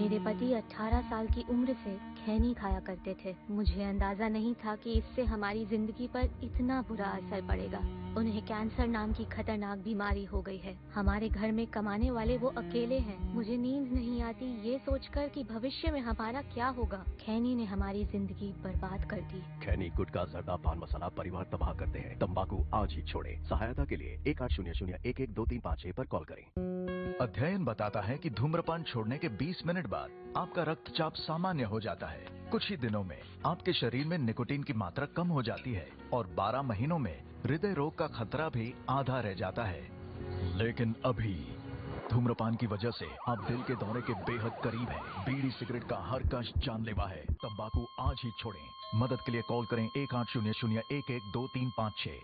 मेरे पति 18 साल की उम्र से खैनी खाया करते थे। मुझे अंदाजा नहीं था कि इससे हमारी जिंदगी पर इतना बुरा असर पड़ेगा। उन्हें कैंसर नाम की खतरनाक बीमारी हो गई है। हमारे घर में कमाने वाले वो अकेले हैं। मुझे नींद नहीं आती ये सोचकर कि भविष्य में हमारा क्या होगा। खैनी ने हमारी जिंदगी बर्बाद कर दी। खैनी, गुटखा, जर्दा, पान मसाला परिवार तबाह करते हैं। तंबाकू आज ही छोड़ें। सहायता के लिए 1800-112356 पर कॉल करें। अध्ययन बताता है कि धूम्रपान छोड़ने के 20 मिनट बाद आपका रक्तचाप सामान्य हो जाता है। कुछ ही दिनों में आपके शरीर में निकोटीन की मात्रा कम हो जाती है और 12 महीनों में हृदय रोग का खतरा भी आधा रह जाता है। लेकिन अभी धूम्रपान की वजह से आप दिल के दौरे के बेहद करीब हैं। बीड़ी सिगरेट का हर कश जानलेवा है। तंबाकू आज ही छोड़ें। मदद के लिए कॉल करें 1800-112356।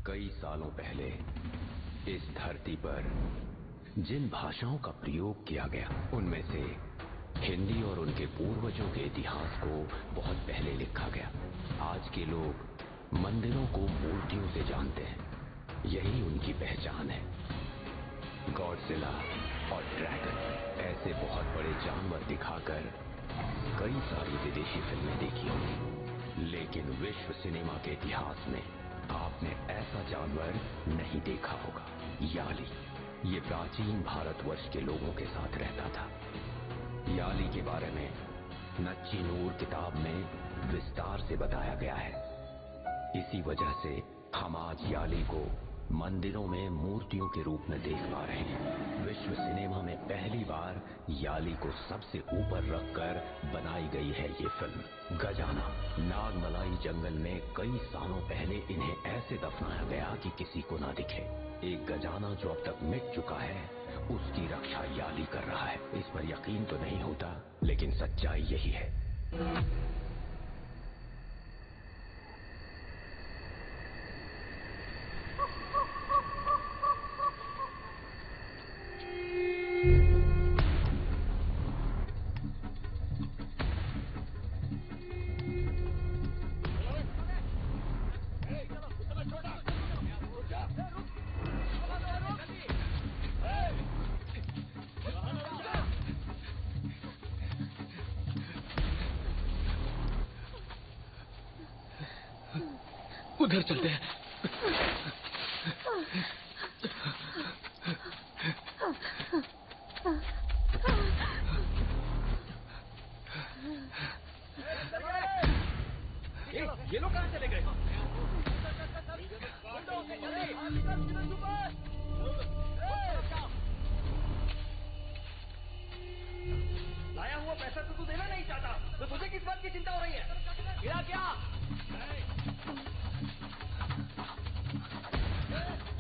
कई सालों पहले इस धरती पर जिन भाषाओं का प्रयोग किया गया उनमें से हिंदी और उनके पूर्वजों के इतिहास को बहुत पहले लिखा गया। आज के लोग मंदिरों को मूर्तियों से जानते हैं। यही उनकी पहचान है। गॉडजिला और ड्रैगन ऐसे बहुत बड़े जानवर दिखाकर कई सारी विदेशी फिल्में देखी होंगी, लेकिन विश्व सिनेमा के इतिहास में आपने ऐसा जानवर नहीं देखा होगा। याली। ये प्राचीन भारतवर्ष के लोगों के साथ रहता था। याली के बारे में नच्ची नूर किताब में विस्तार से बताया गया है। इसी वजह से हम आज याली को मंदिरों में मूर्तियों के रूप में देख पा रहे हैं। विश्व सिनेमा में पहली बार याली को सबसे ऊपर रखकर बनाई गई है ये फिल्म। गजाना। नागमलाई जंगल में कई सालों पहले इन्हें ऐसे दफनाया गया कि किसी को ना दिखे। एक गजाना जो अब तक मिट चुका है, उसकी रक्षा याली कर रहा है। इस पर यकीन तो नहीं होता, लेकिन सच्चाई यही है। उधर चलते हैं। ये लोग कहाँ चले गए? लाया हुआ पैसा तो तू देना नहीं चाहता, तो तुझे किस बात की चिंता हो रही है? गिरा क्या?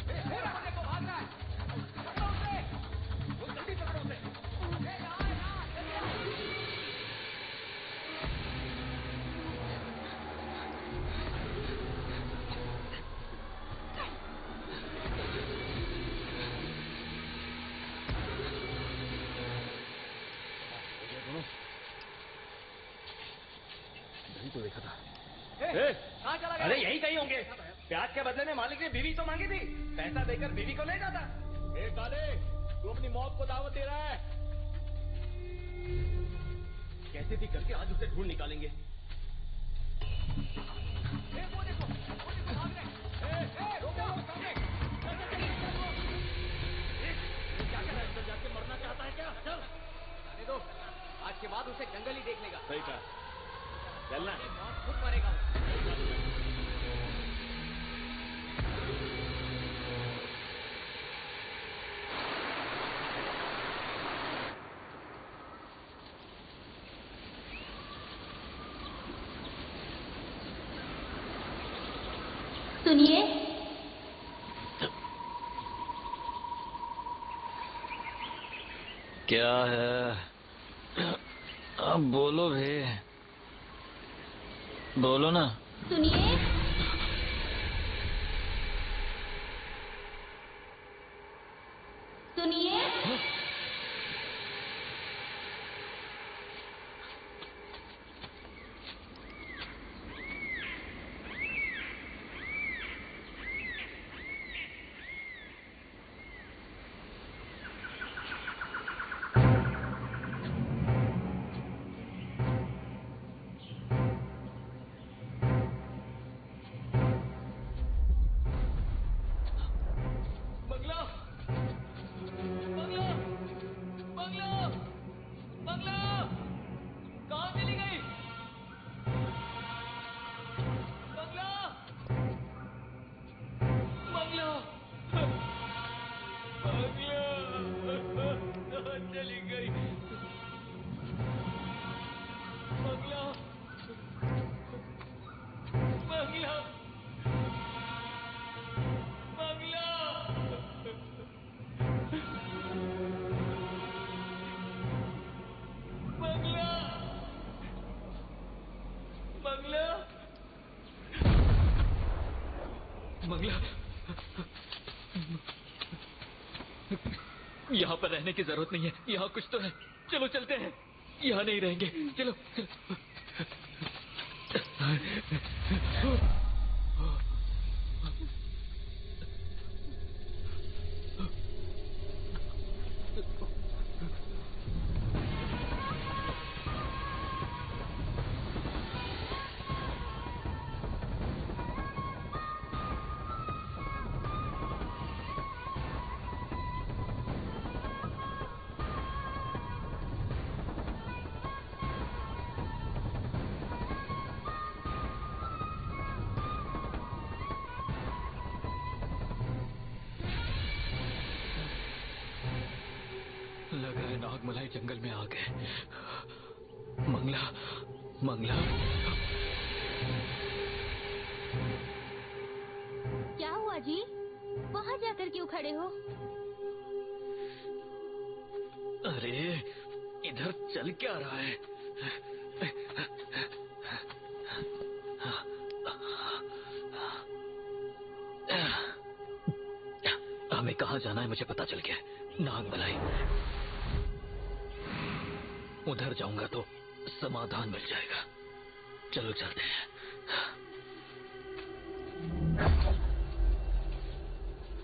देखो भाग रहा है। पकड़ो उसे। वो जल्दी पकड़ो उसे। तो देखा था। कहाँ चला गया? अरे यही कहीं होंगे। प्याज के बदले में मालिक ने बीवी तो मांगी थी, पैसा देकर बीवी को ले जाता। काले, तू अपनी मौत को दावत दे रहा है। कैसे भी करके आज उसे ढूंढ निकालेंगे। वो देखो भाग रहे। रुको सामने। क्या कर रहा है? अंदर जाके मरना चाहता है क्या? चल जाने दो, आज के बाद उसे जंगल ही देख लेगा। सही कहा। चलना खुद मरेगा। सुनिए। क्या है? अब बोलो भे, बोलो ना। सुनिए। सुनिए। बंगला, बंगला, बंगला, बंगला, कहाँ चली गई? बंगला, बंगला, बंगला, कहाँ चली गई? बंगला, बंगला, बंगला, बंगला, बंगला, बंगला। यहाँ पर रहने की जरूरत नहीं है, यहाँ कुछ तो है। चलो चलते हैं, यहाँ नहीं रहेंगे। चलो, चलो। लग रहा है नागमलाई जंगल में आ गए। मंगला, मंगला। क्या हुआ जी? वहाँ जाकर क्यों खड़े हो? अरे इधर चल क्या रहा है? हमें कहाँ जाना है मुझे पता चल गया। नागमलाई। उधर जाऊंगा तो समाधान मिल जाएगा। चलो चलते हैं।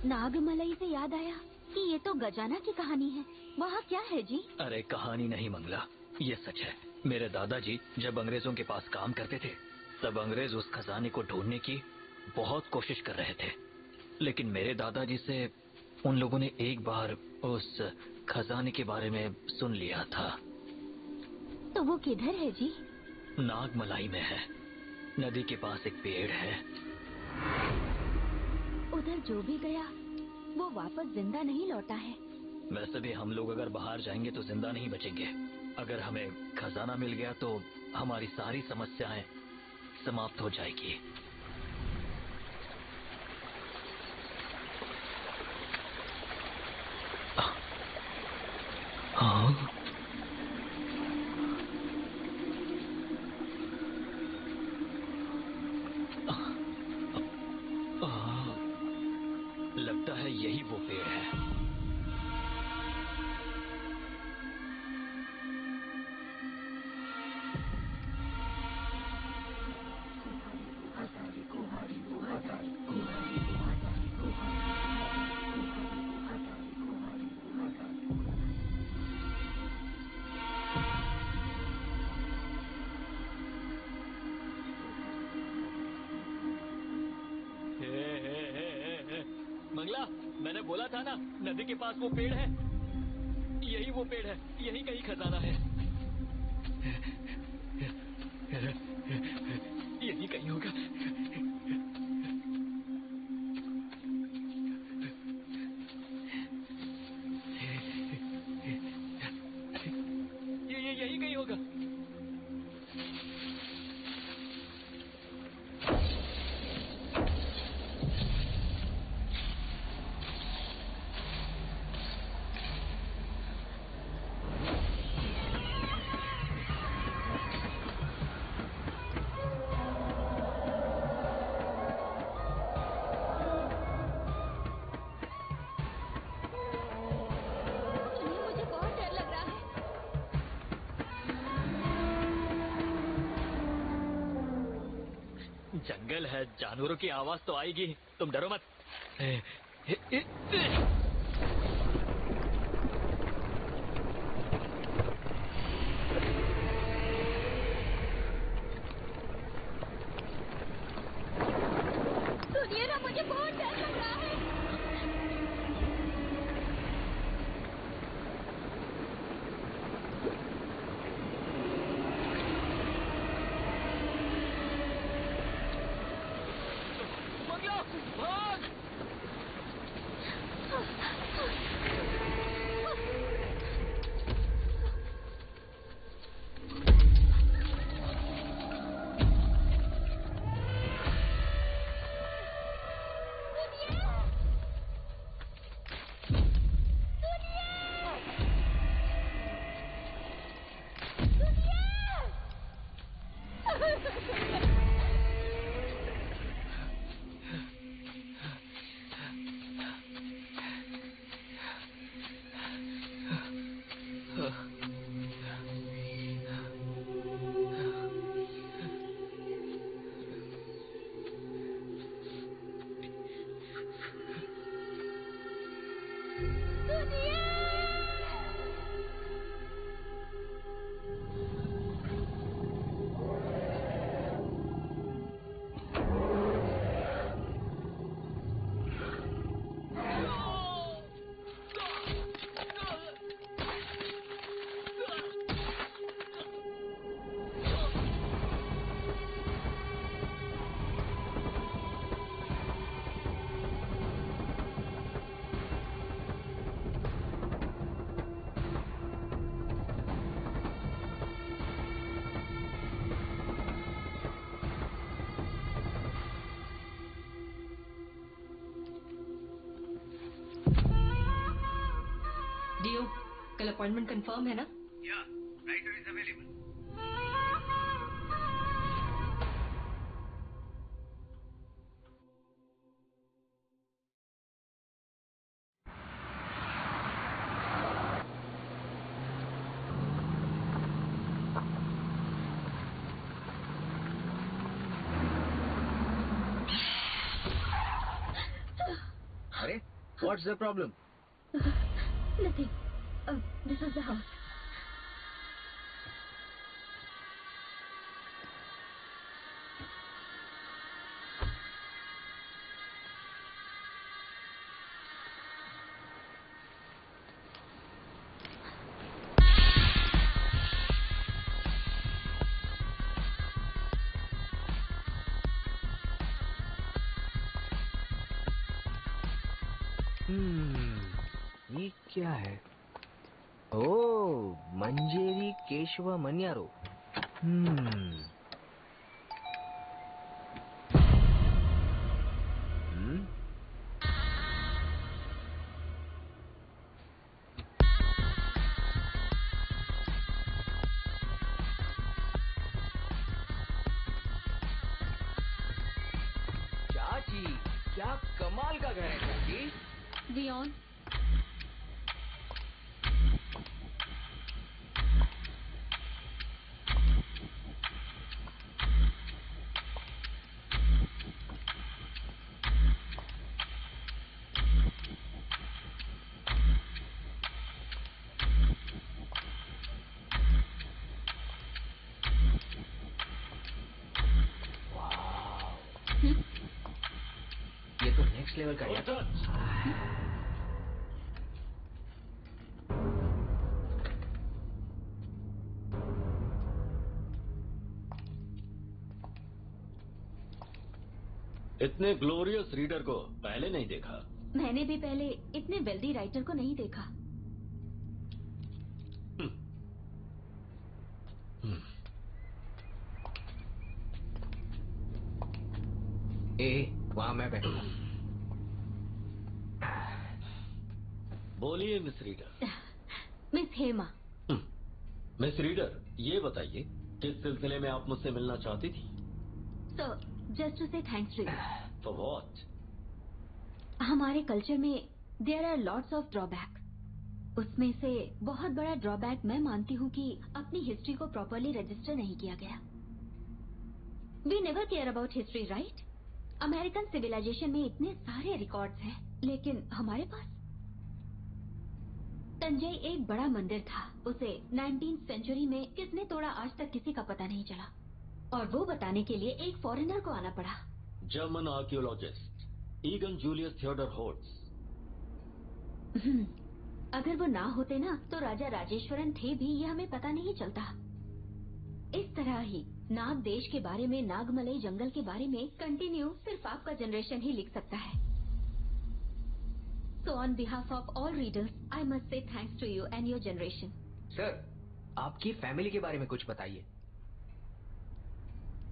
नागमलई से याद आया कि ये तो गजाना की कहानी है। वहाँ क्या है जी? अरे कहानी नहीं मंगला, ये सच है। मेरे दादाजी जब अंग्रेजों के पास काम करते थे तब अंग्रेज उस खजाने को ढूंढने की बहुत कोशिश कर रहे थे, लेकिन मेरे दादाजी से उन लोगों ने एक बार उस खजाने के बारे में सुन लिया था। तो वो किधर है जी? नागमलाई में है। नदी के पास एक पेड़ है। उधर जो भी गया वो वापस जिंदा नहीं लौटा है। वैसे भी हम लोग अगर बाहर जाएंगे तो जिंदा नहीं बचेंगे। अगर हमें खजाना मिल गया तो हमारी सारी समस्याएं समाप्त हो जाएगी। हाँ? लगता है यही वो पेड़ है। मंगला, मैंने बोला था ना नदी के पास वो पेड़ है। यही वो पेड़ है, यही कहीं खजाना है। यही कहीं होगा। ये यही कहीं होगा। जंगल है, जानवरों की आवाज तो आएगी, तुम डरो मत। सुनिए ना, मुझे बहुत डर लग रहा है। मंगला, भाग! डियो, कल अपॉइंटमेंट कंफर्म है ना? Yeah, writer is available. अरे, what's the problem? Nothing. This is the house. ये क्या है? ओह, मंजेरी केशव मन्यारो। चाची, क्या कमाल का घर है चाची। Dion, ये तो नेक्स्ट लेवल का है। इतने ग्लोरियस रीडर को पहले नहीं देखा। मैंने भी पहले इतने वेल्दी राइटर को नहीं देखा। वहाँ मैं बैठूंगा। बोलिए miss reader. Miss Hema. Miss reader, ये बताइए किस सिलसिले में आप मुझसे मिलना चाहती थी? So, just to say thanks to you. For what? हमारे कल्चर में there are lots of drawback. उसमें से बहुत बड़ा ड्रॉबैक मैं मानती हूँ कि अपनी हिस्ट्री को प्रॉपरली रजिस्टर नहीं किया गया। We never care about history, right? American civilization में इतने सारे रिकॉर्ड्स हैं, लेकिन हमारे पास तंजई एक बड़ा मंदिर था। उसे 19th सेंचुरी में किसने तोड़ा आज तक किसी का पता नहीं चला, और वो बताने के लिए एक फॉरेनर को आना पड़ा। German archaeologist Egon Julius Theodor Hotz. अगर वो ना होते ना तो राजा राजेश्वरन थे भी, ये हमें पता नहीं चलता। इस तरह ही नाग देश के बारे में, नागमलई जंगल के बारे में कंटिन्यू सिर्फ आपका जनरेशन ही लिख सकता है। So on behalf of all readers, I must say thanks to you and your generation. Sir, आपकी फैमिली के बारे में कुछ बताइए।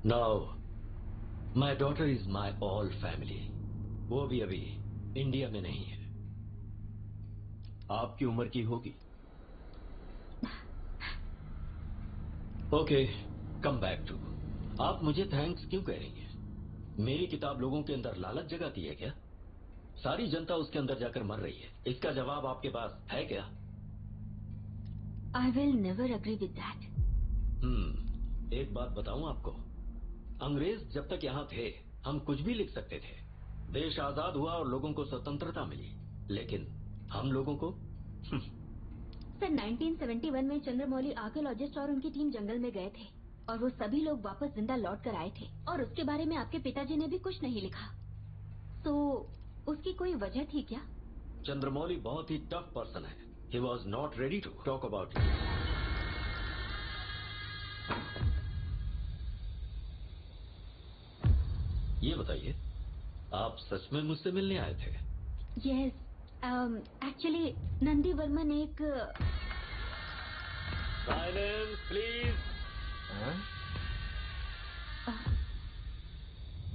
Now my daughter is my all family. वो भी अभी इंडिया में नहीं है। आपकी उम्र की होगी। Okay, come back to. आप मुझे थैंक्स क्यों कह रही हैं? मेरी किताब लोगों के अंदर लालच जगाती है क्या? सारी जनता उसके अंदर जाकर मर रही है। इसका जवाब आपके पास है क्या? I will never agree with that. एक बात बताऊं आपको, अंग्रेज जब तक यहाँ थे हम कुछ भी लिख सकते थे। देश आजाद हुआ और लोगों को स्वतंत्रता मिली, लेकिन हम लोगों को सर 1971 में चंद्रमौली आर्कियोलॉजिस्ट और उनकी टीम जंगल में गए थे, और वो सभी लोग वापस जिंदा लौट कर आए थे, और उसके बारे में आपके पिताजी ने भी कुछ नहीं लिखा। तो उसकी कोई वजह थी क्या? चंद्रमौली बहुत ही टफ पर्सन है। He was not ready to talk about it. ये बताइए, आप सच में मुझसे मिलने आए थे? यस, एक्चुअली नंदी वर्मन एक साइलेंस प्लीज।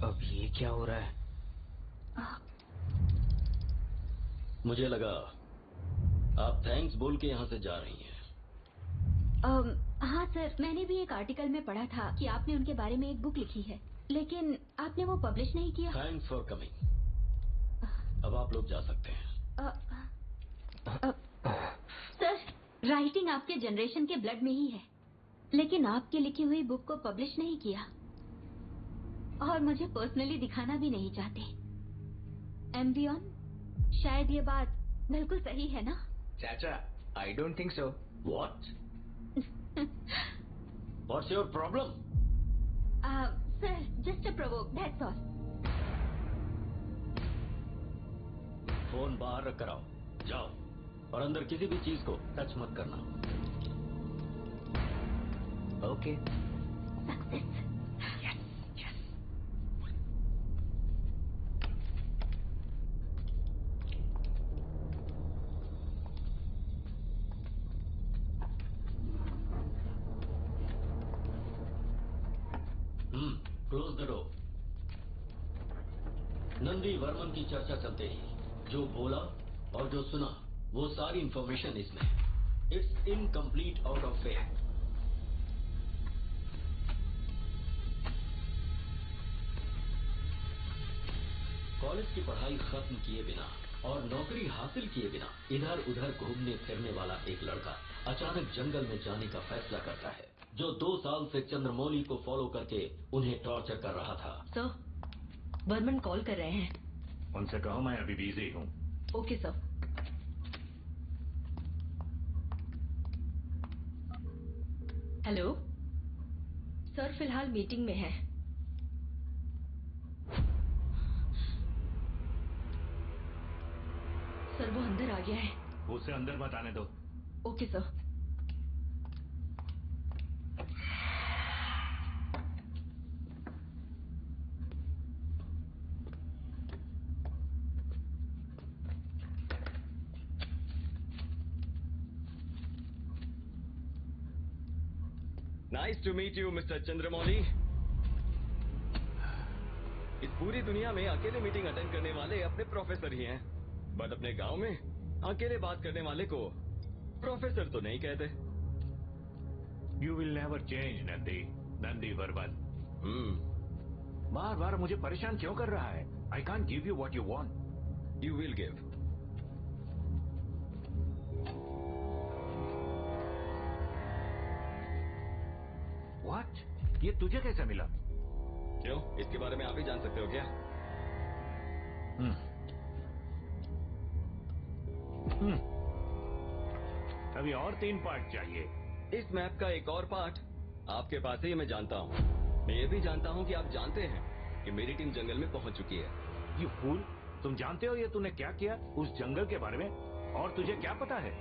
अब ये क्या हो रहा है? मुझे लगा आप थैंक्स बोल के यहाँ से जा रही हैं। हाँ सर, मैंने भी एक आर्टिकल में पढ़ा था कि आपने उनके बारे में एक बुक लिखी है, लेकिन आपने वो पब्लिश नहीं किया। Thanks for coming. अब आप लोग जा सकते हैं। सर, राइटिंग आपके जनरेशन के ब्लड में ही है, लेकिन आपकी लिखी हुई बुक को पब्लिश नहीं किया, और मुझे पर्सनली दिखाना भी नहीं चाहते। एम्बियन, शायद ये बात बिल्कुल सही है ना? चाचा, I don't think so. What? What's your problem? Sir, just a provoke, that's all. Phone बाहर रख कर आओ। जाओ, और अंदर किसी भी चीज को टच मत करना। Okay. Success. Close the door. Nandi Varman की चर्चा चलते ही जो बोला और जो सुना वो सारी इंफॉर्मेशन इसमें। It's incomplete out of fact. College की पढ़ाई खत्म किए बिना और नौकरी हासिल किए बिना इधर उधर घूमने फिरने वाला एक लड़का अचानक जंगल में जाने का फैसला करता है, जो 2 साल से चंद्रमौली को फॉलो करके उन्हें टॉर्चर कर रहा था। सर, वर्मन कॉल कर रहे हैं। उनसे कहो मैं अभी बिजी हूँ। Okay sir. हेलो सर, फिलहाल मीटिंग में है। सर, वो अंदर आ गया है। उसे अंदर मत आने दो। Okay sir. Nice to meet you mister Chandramouli. इस पूरी दुनिया में अकेले मीटिंग अटेंड करने वाले अपने प्रोफेसर ही हैं, बट अपने गांव में अकेले बात करने वाले को प्रोफेसर तो नहीं कहते। You will never change Nandi, Nandi Varman. बार बार मुझे परेशान क्यों कर रहा है? I can't give you what you want. You will give. What? ये तुझे कैसे मिला? क्यों, इसके बारे में आप ही जान सकते हो क्या? अभी और 3 पार्ट चाहिए। इस मैप का एक और पार्ट आपके पास है, ये मैं जानता हूँ। मैं ये भी जानता हूँ कि आप जानते हैं कि मेरी टीम जंगल में पहुंच चुकी है। यू फूल, तुम जानते हो ये तूने क्या किया उस जंगल के बारे में? और तुझे क्या पता है?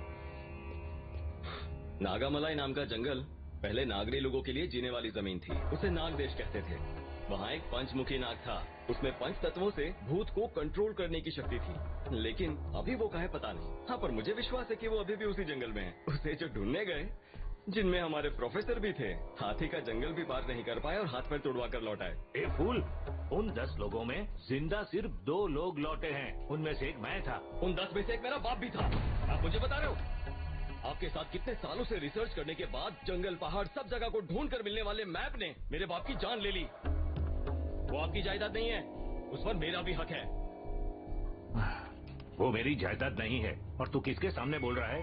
नागामलाई नाम का जंगल पहले नागरी लोगों के लिए जीने वाली जमीन थी। उसे नाग देश कहते थे। वहाँ एक पंचमुखी नाग था। उसमें 5 तत्वों से भूत को कंट्रोल करने की शक्ति थी। लेकिन अभी वो कहाँ है पता नहीं। हाँ, पर मुझे विश्वास है कि वो अभी भी उसी जंगल में है। उसे जो ढूंढने गए, जिनमें हमारे प्रोफेसर भी थे, हाथी का जंगल भी पार नहीं कर पाए और हाथ पैर तोड़वा कर लौट आए। ए फूल, उन 10 लोगों में जिंदा सिर्फ 2 लोग लौटे हैं। उनमें से एक मैं था। उन 10 में से एक मेरा बाप भी था। आप मुझे बता रहे हो? आपके साथ कितने सालों से रिसर्च करने के बाद जंगल, पहाड़, सब जगह को ढूंढ कर मिलने वाले मैप ने मेरे बाप की जान ले ली। वो आपकी जायदाद नहीं है, उस पर मेरा भी हक है। वो मेरी जायदाद नहीं है। और तू किसके सामने बोल रहा है?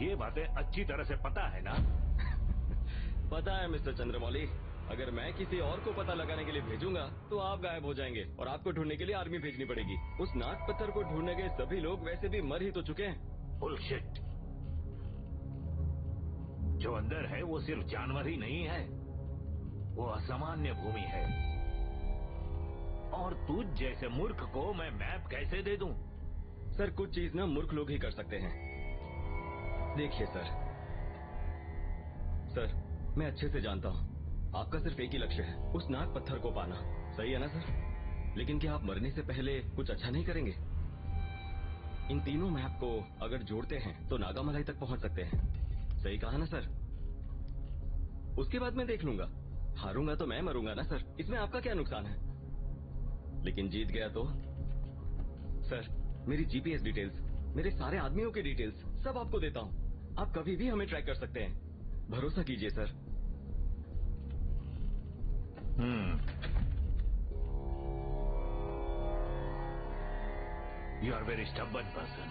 ये बातें अच्छी तरह से पता है ना? पता है मिस्टर चंद्रमौली। अगर मैं किसी और को पता लगाने के लिए भेजूंगा तो आप गायब हो जाएंगे और आपको ढूंढने के लिए आर्मी भेजनी पड़ेगी। उस नाग पत्थर को ढूंढने गए सभी लोग वैसे भी मर ही तो चुके हैं। बुलशिट। जो अंदर है वो सिर्फ जानवर ही नहीं है, वो असामान्य भूमि है। और तुझ जैसे मूर्ख को मैं मैप कैसे दे दूं? सर, कुछ चीज ना मूर्ख लोग ही कर सकते हैं। देखिए सर, मैं अच्छे से जानता हूँ आपका सिर्फ एक ही लक्ष्य है, उस नाग पत्थर को पाना। सही है ना सर? लेकिन क्या आप मरने से पहले कुछ अच्छा नहीं करेंगे? इन तीनों मैप को अगर जोड़ते हैं तो नागामलाई तक पहुंच सकते हैं। सही कहा ना सर? उसके बाद मैं देख लूंगा। हारूंगा तो मैं मरूंगा ना सर, इसमें आपका क्या नुकसान है? लेकिन जीत गया तो? सर, मेरी जीपीएस डिटेल्स, मेरे सारे आदमियों की डिटेल्स सब आपको देता हूँ। आप कभी भी हमें ट्रैक कर सकते हैं। भरोसा कीजिए sir. You are very stubborn person.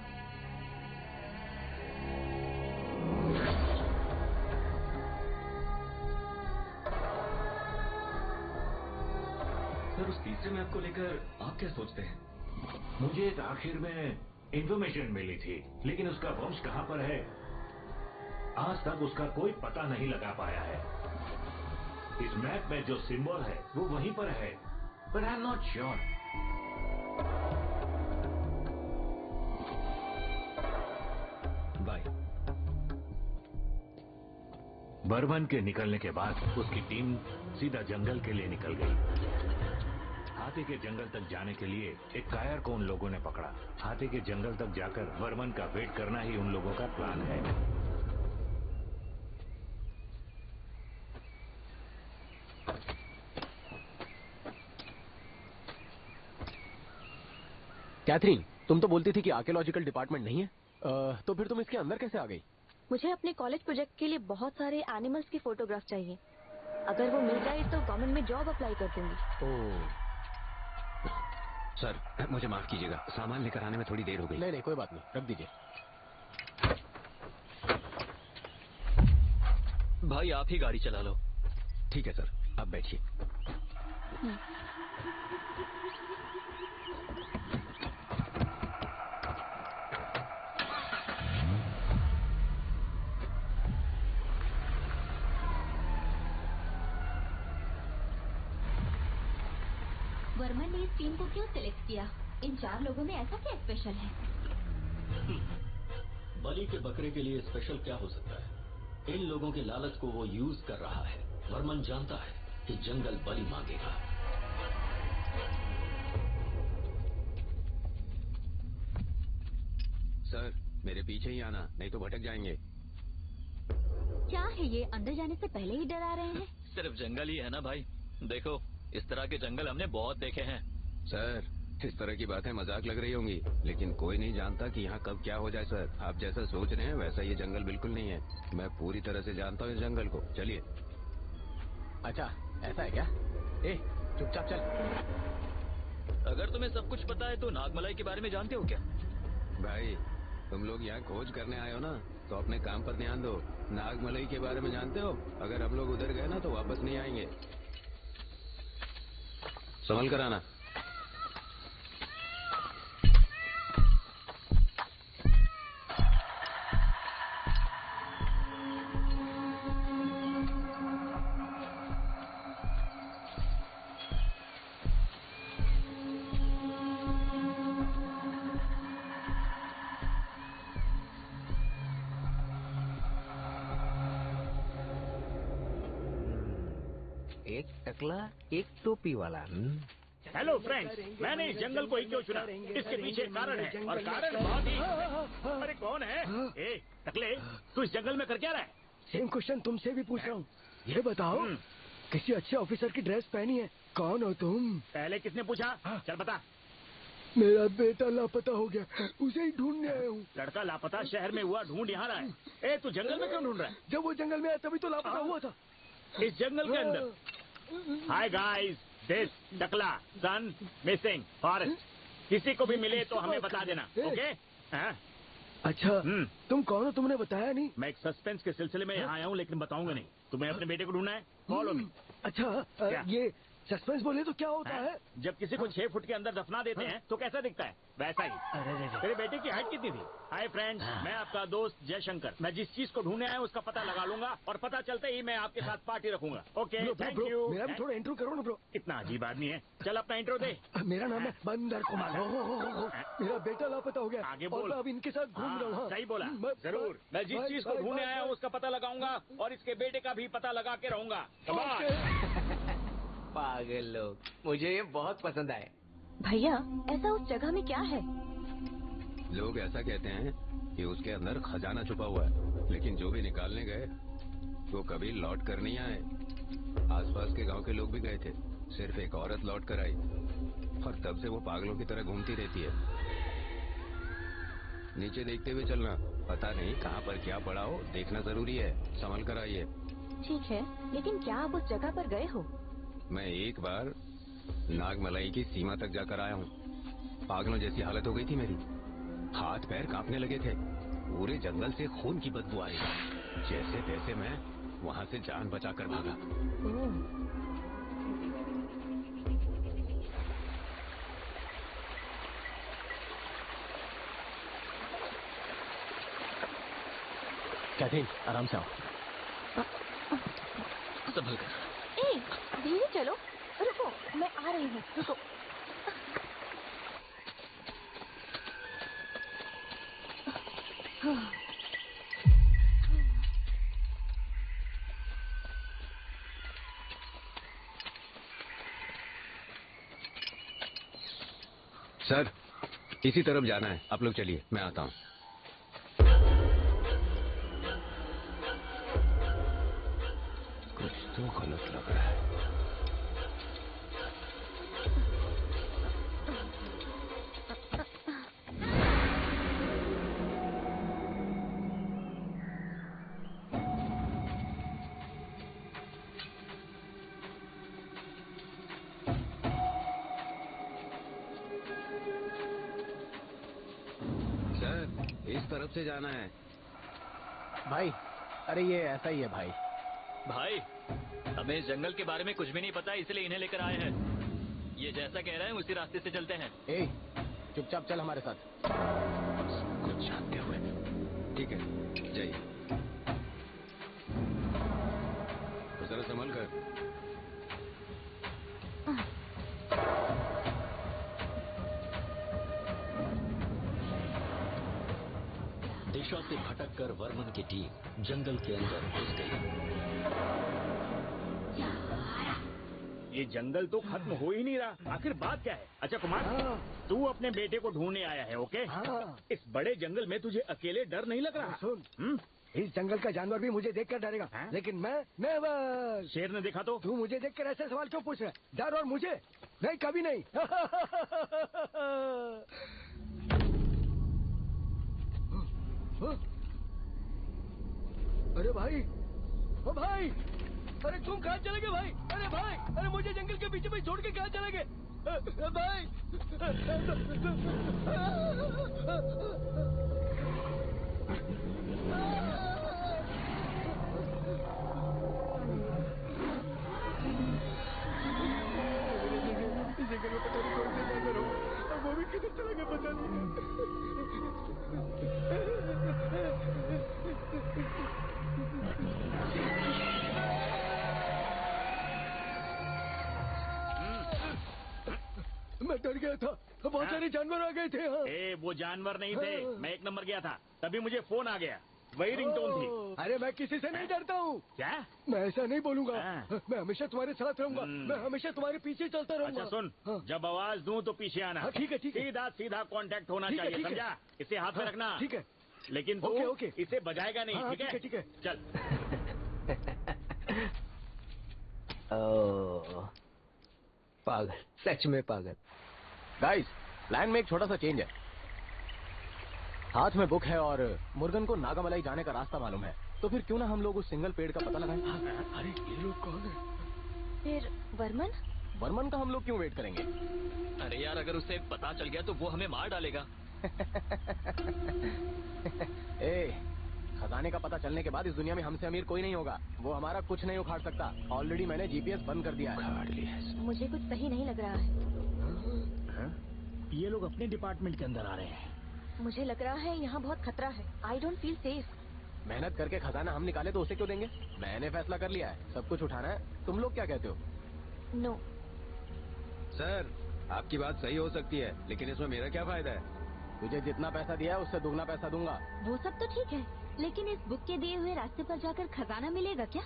Sir, उस तीसरे मैप को लेकर आप क्या सोचते हैं? मुझे आखिर में इंफॉर्मेशन मिली थी, लेकिन उसका वंश कहाँ पर है आज तक उसका कोई पता नहीं लगा पाया है। इस मैप में जो सिंबल है वो वहीं पर है, but I am not sure. Bye. Burman के निकलने के बाद उसकी टीम सीधा जंगल के लिए निकल गई। हाथी के जंगल तक जाने के लिए एक कायर को उन लोगों ने पकड़ा। हाथी के जंगल तक जाकर बर्मन का वेट करना ही उन लोगों का प्लान है। कैथरीन, तुम तो बोलती थी कि आर्कियोलॉजिकल डिपार्टमेंट नहीं है, तो फिर तुम इसके अंदर कैसे आ गई? मुझे अपने कॉलेज प्रोजेक्ट के लिए बहुत सारे एनिमल्स की फोटोग्राफ चाहिए। अगर वो मिल जाए तो गवर्नमेंट में जॉब अप्लाई कर दूंगी। ओह। सर, मुझे माफ कीजिएगा, सामान लेकर आने में थोड़ी देर हो गई। नहीं, कोई बात नहीं, रख दीजिए। भाई, आप ही गाड़ी चला लो। ठीक है सर, आप बैठिए। वर्मन ने इस टीम को क्यों सिलेक्ट किया? इन 4 लोगों में ऐसा क्या स्पेशल है? बलि के बकरे के लिए स्पेशल क्या हो सकता है? इन लोगों के लालच को वो यूज कर रहा है। वर्मन जानता है कि जंगल बलि मांगेगा। सर, मेरे पीछे ही आना, नहीं तो भटक जाएंगे। क्या है ये, अंदर जाने से पहले ही डरा रहे हैं? सिर्फ जंगल ही है ना भाई, देखो इस तरह के जंगल हमने बहुत देखे हैं। सर, इस तरह की बातें मजाक लग रही होंगी, लेकिन कोई नहीं जानता कि यहाँ कब क्या हो जाए। सर, आप जैसा सोच रहे हैं वैसा ये जंगल बिल्कुल नहीं है। मैं पूरी तरह से जानता हूँ इस जंगल को। चलिए। अच्छा, ऐसा है क्या? ए, चुपचाप चल। अगर तुम्हें सब कुछ पता है तो नागमलाई के बारे में जानते हो क्या? भाई, तुम लोग यहाँ खोज करने आए हो ना, तो अपने काम पर ध्यान दो। नागमलाई के बारे में जानते हो? अगर हम लोग उधर गए ना तो वापस नहीं आएंगे। संभल कर आना। एक टकला एक टोपी वाला। हेलो फ्रेंड्स, मैंने इस जंगल को ही क्यों चुना? इसके पीछे एक कारण है और कारण बहुत ही। अरे कौन है? ए टकले, तू इस जंगल में कर क्या रहा है? सेम क्वेश्चन तुमसे भी पूछ रहा हूँ। ये बताओ, किसी अच्छे ऑफिसर की ड्रेस पहनी है? कौन हो तुम? पहले किसने पूछा? चल बता। मेरा बेटा लापता हो गया, उसे ही ढूंढने आया हूँ। लड़का लापता शहर में हुआ, ढूंढ यहाँ रहा है। ए तू जंगल में क्यों ढूंढ रहा है? जब वो जंगल में आया तभी तो लापता हुआ था। इस जंगल के अंदर? हाय गाइस, दिस टकला सन मिसिंग फॉरेस्ट। किसी को भी मिले तो हमें बता देना, ओके? अच्छा, तुम कौन हो? तुमने बताया नहीं। मैं एक सस्पेंस के सिलसिले में यहाँ आया हूँ, लेकिन बताऊंगा नहीं। तुम्हें अपने बेटे को ढूंढना है, फॉलो मी। अच्छा, ये सस्पेंस बोले तो क्या होता है? जब किसी को 6 फुट के अंदर दफना देते हैं तो कैसा दिखता है? वैसा ही। तेरे बेटे की हाइट कितनी थी? हाय फ्रेंड्स, मैं आपका दोस्त जयशंकर। मैं जिस चीज को ढूंढने आया उसका पता लगा लूंगा और पता चलते ही मैं आपके साथ पार्टी रखूंगा। Okay, thank you. मेरा भी थोड़ा इंट्रो करो ना ब्रो। इतना अजीब आदमी है। चल अपना इंट्रो दे। मेरा नाम है बंदर कुमार। मेरा बेटा लापता हो गया। आगे बोल। और अब इनके साथ घूम रहा हूँ। सही बोला, जरूर। मैं जिस चीज को ढूंढने आया हूँ उसका पता लगाऊंगा और इसके बेटे का भी पता लगा के रहूंगा। पागल लोग, मुझे ये बहुत पसंद आए। भैया, ऐसा उस जगह में क्या है? लोग ऐसा कहते हैं कि उसके अंदर खजाना छुपा हुआ है, लेकिन जो भी निकालने गए वो कभी लौट कर नहीं आए। आसपास के गांव के लोग भी गए थे, सिर्फ एक औरत लौट कर आई और तब से वो पागलों की तरह घूमती रहती है। नीचे देखते हुए चलना, पता नहीं कहाँ पर क्या पड़ा हो, देखना जरूरी है। संभल कर आइए। ठीक है, लेकिन क्या आप उस जगह पर गए हो? मैं एक बार नागमलाई की सीमा तक जाकर आया हूँ। पागलों जैसी हालत हो गई थी मेरी, हाथ पैर कांपने लगे थे। पूरे जंगल से खून की बदबू आ रही थी। जैसे तैसे मैं वहाँ से जान बचाकर भागा। कैथरीन, आराम से आओ। संभल कर। धीरे चलो। रुको, मैं आ रही हूँ। रुको। सर, इसी तरफ जाना है। आप लोग चलिए, मैं आता हूँ। कुछ तो गलत लग रहा है। इस तरफ से जाना है। भाई, अरे ये ऐसा ही है भाई। भाई, हमें इस जंगल के बारे में कुछ भी नहीं पता, इसलिए इन्हें लेकर आए हैं। ये जैसा कह रहे हैं उसी रास्ते से चलते हैं। ए, चुपचाप चल हमारे साथ। कुछ जानते हुए। ठीक है, जाइए। तो जरा संभल कर। दिशा से भटककर वर्मन की टीम जंगल के अंदर घुस गई। ये जंगल तो खत्म हो ही नहीं रहा। आखिर बात क्या है? अच्छा कुमार, तू अपने बेटे को ढूंढने आया है, ओके? इस बड़े जंगल में तुझे अकेले डर नहीं लग रहा? सुन, इस जंगल का जानवर भी मुझे देखकर डरेगा, लेकिन मैं नेवर। शेर ने देखा तो? तू मुझे देखकर ऐसे सवाल क्यों पूछ रहा है? डर और मुझे? नहीं, कभी नहीं। अरे भाई, ओ भाई, अरे तुम कहाँ चले गए भाई? अरे भाई, अरे मुझे जंगल के बीच में छोड़ के कहाँ चले गए? भाई, मैं डर गया था, बहुत सारे जानवर आ गए थे। हाँ। वो जानवर नहीं थे, मैं 1 नंबर गया था, तभी मुझे फोन आ गया, वही रिंगटोन थी। अरे मैं किसी से नहीं डरता हूँ। क्या? मैं ऐसा नहीं बोलूंगा। मैं हमेशा तुम्हारे साथ रहूंगा, मैं हमेशा तुम्हारे पीछे चलता रहूंगा। अच्छा सुन, जब आवाज दूं तो पीछे आना। ठीक है, ठीक है। सीधा सीधा कांटेक्ट होना चाहिए, समझा? इसे हाथ में रखना। ठीक है। लेकिन तू इसे बजाएगा नहीं, ठीक है? ठीक है। चल। पागल, सच में पागल। गाइस, प्लान में एक छोटा सा चेंज है। हाथ में बुक है और मुर्गन को नागामलाई जाने का रास्ता मालूम है, तो फिर क्यों ना हम लोग उस सिंगल पेड़ का पता लगाएं? अरे ये लोग कौन है? फिर वर्मन? वर्मन का हम लोग क्यों वेट करेंगे? अरे यार, अगर उसे पता चल गया तो वो हमें मार डालेगा। खजाने का पता चलने के बाद इस दुनिया में हमसे अमीर कोई नहीं होगा। वो हमारा कुछ नहीं उखाड़ सकता। ऑलरेडी मैंने जीपीएस बंद कर दिया है। मुझे कुछ सही नहीं लग रहा है। ये लोग अपने डिपार्टमेंट के अंदर आ रहे हैं। मुझे लग रहा है यहाँ बहुत खतरा है। I don't feel safe. मेहनत करके खजाना हम निकाले तो उसे क्यों देंगे? मैंने फैसला कर लिया है, सब कुछ उठाना है। तुम लोग क्या कहते हो? नो सर, आपकी बात सही हो सकती है, लेकिन इसमें मेरा क्या फायदा है? तुझे जितना पैसा दिया है उससे दुगना पैसा दूंगा। वो सब तो ठीक है, लेकिन इस बुक के दिए हुए रास्ते पर जाकर खजाना मिलेगा क्या?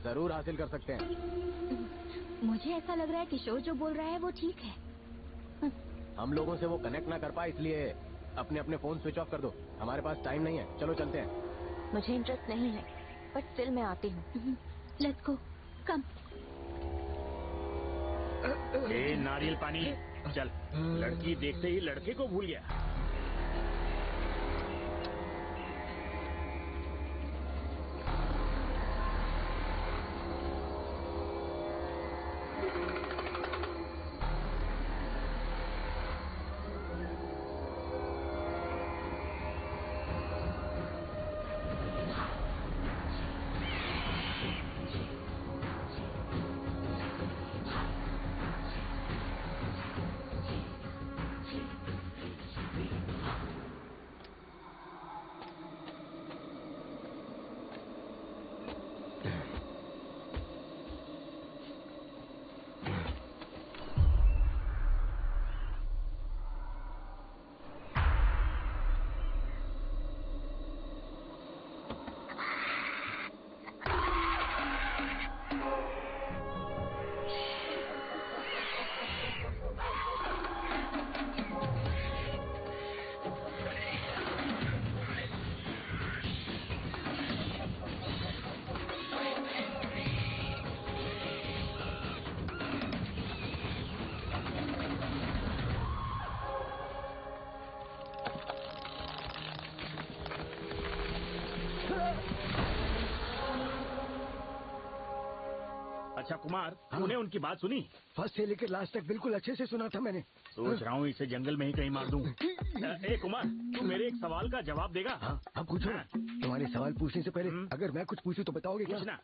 जरूर हासिल कर सकते हैं। मुझे ऐसा लग रहा है किशोर जो बोल रहा है वो ठीक है। हम लोगों से वो कनेक्ट ना कर पाए, इसलिए अपने अपने फोन स्विच ऑफ कर दो। हमारे पास टाइम नहीं है, चलो चलते हैं। मुझे इंटरेस्ट नहीं है, बट स्टिल मैं आती हूँ। लेट्स गो, कम। नारियल पानी, चल। लड़की देखते ही लड़के को भूल गया। अच्छा कुमार, तूने उनकी बात सुनी? फर्स्ट से लेकर लास्ट तक बिल्कुल अच्छे से सुना था मैंने। सोच रहा हूँ इसे जंगल में ही कहीं मार दूं। कुमार, तू मेरे एक सवाल का जवाब देगा? हाँ, अब पूछो। तुम्हारे सवाल पूछने से पहले अगर मैं कुछ पूछूं तो बताओगे क्या? पूछना।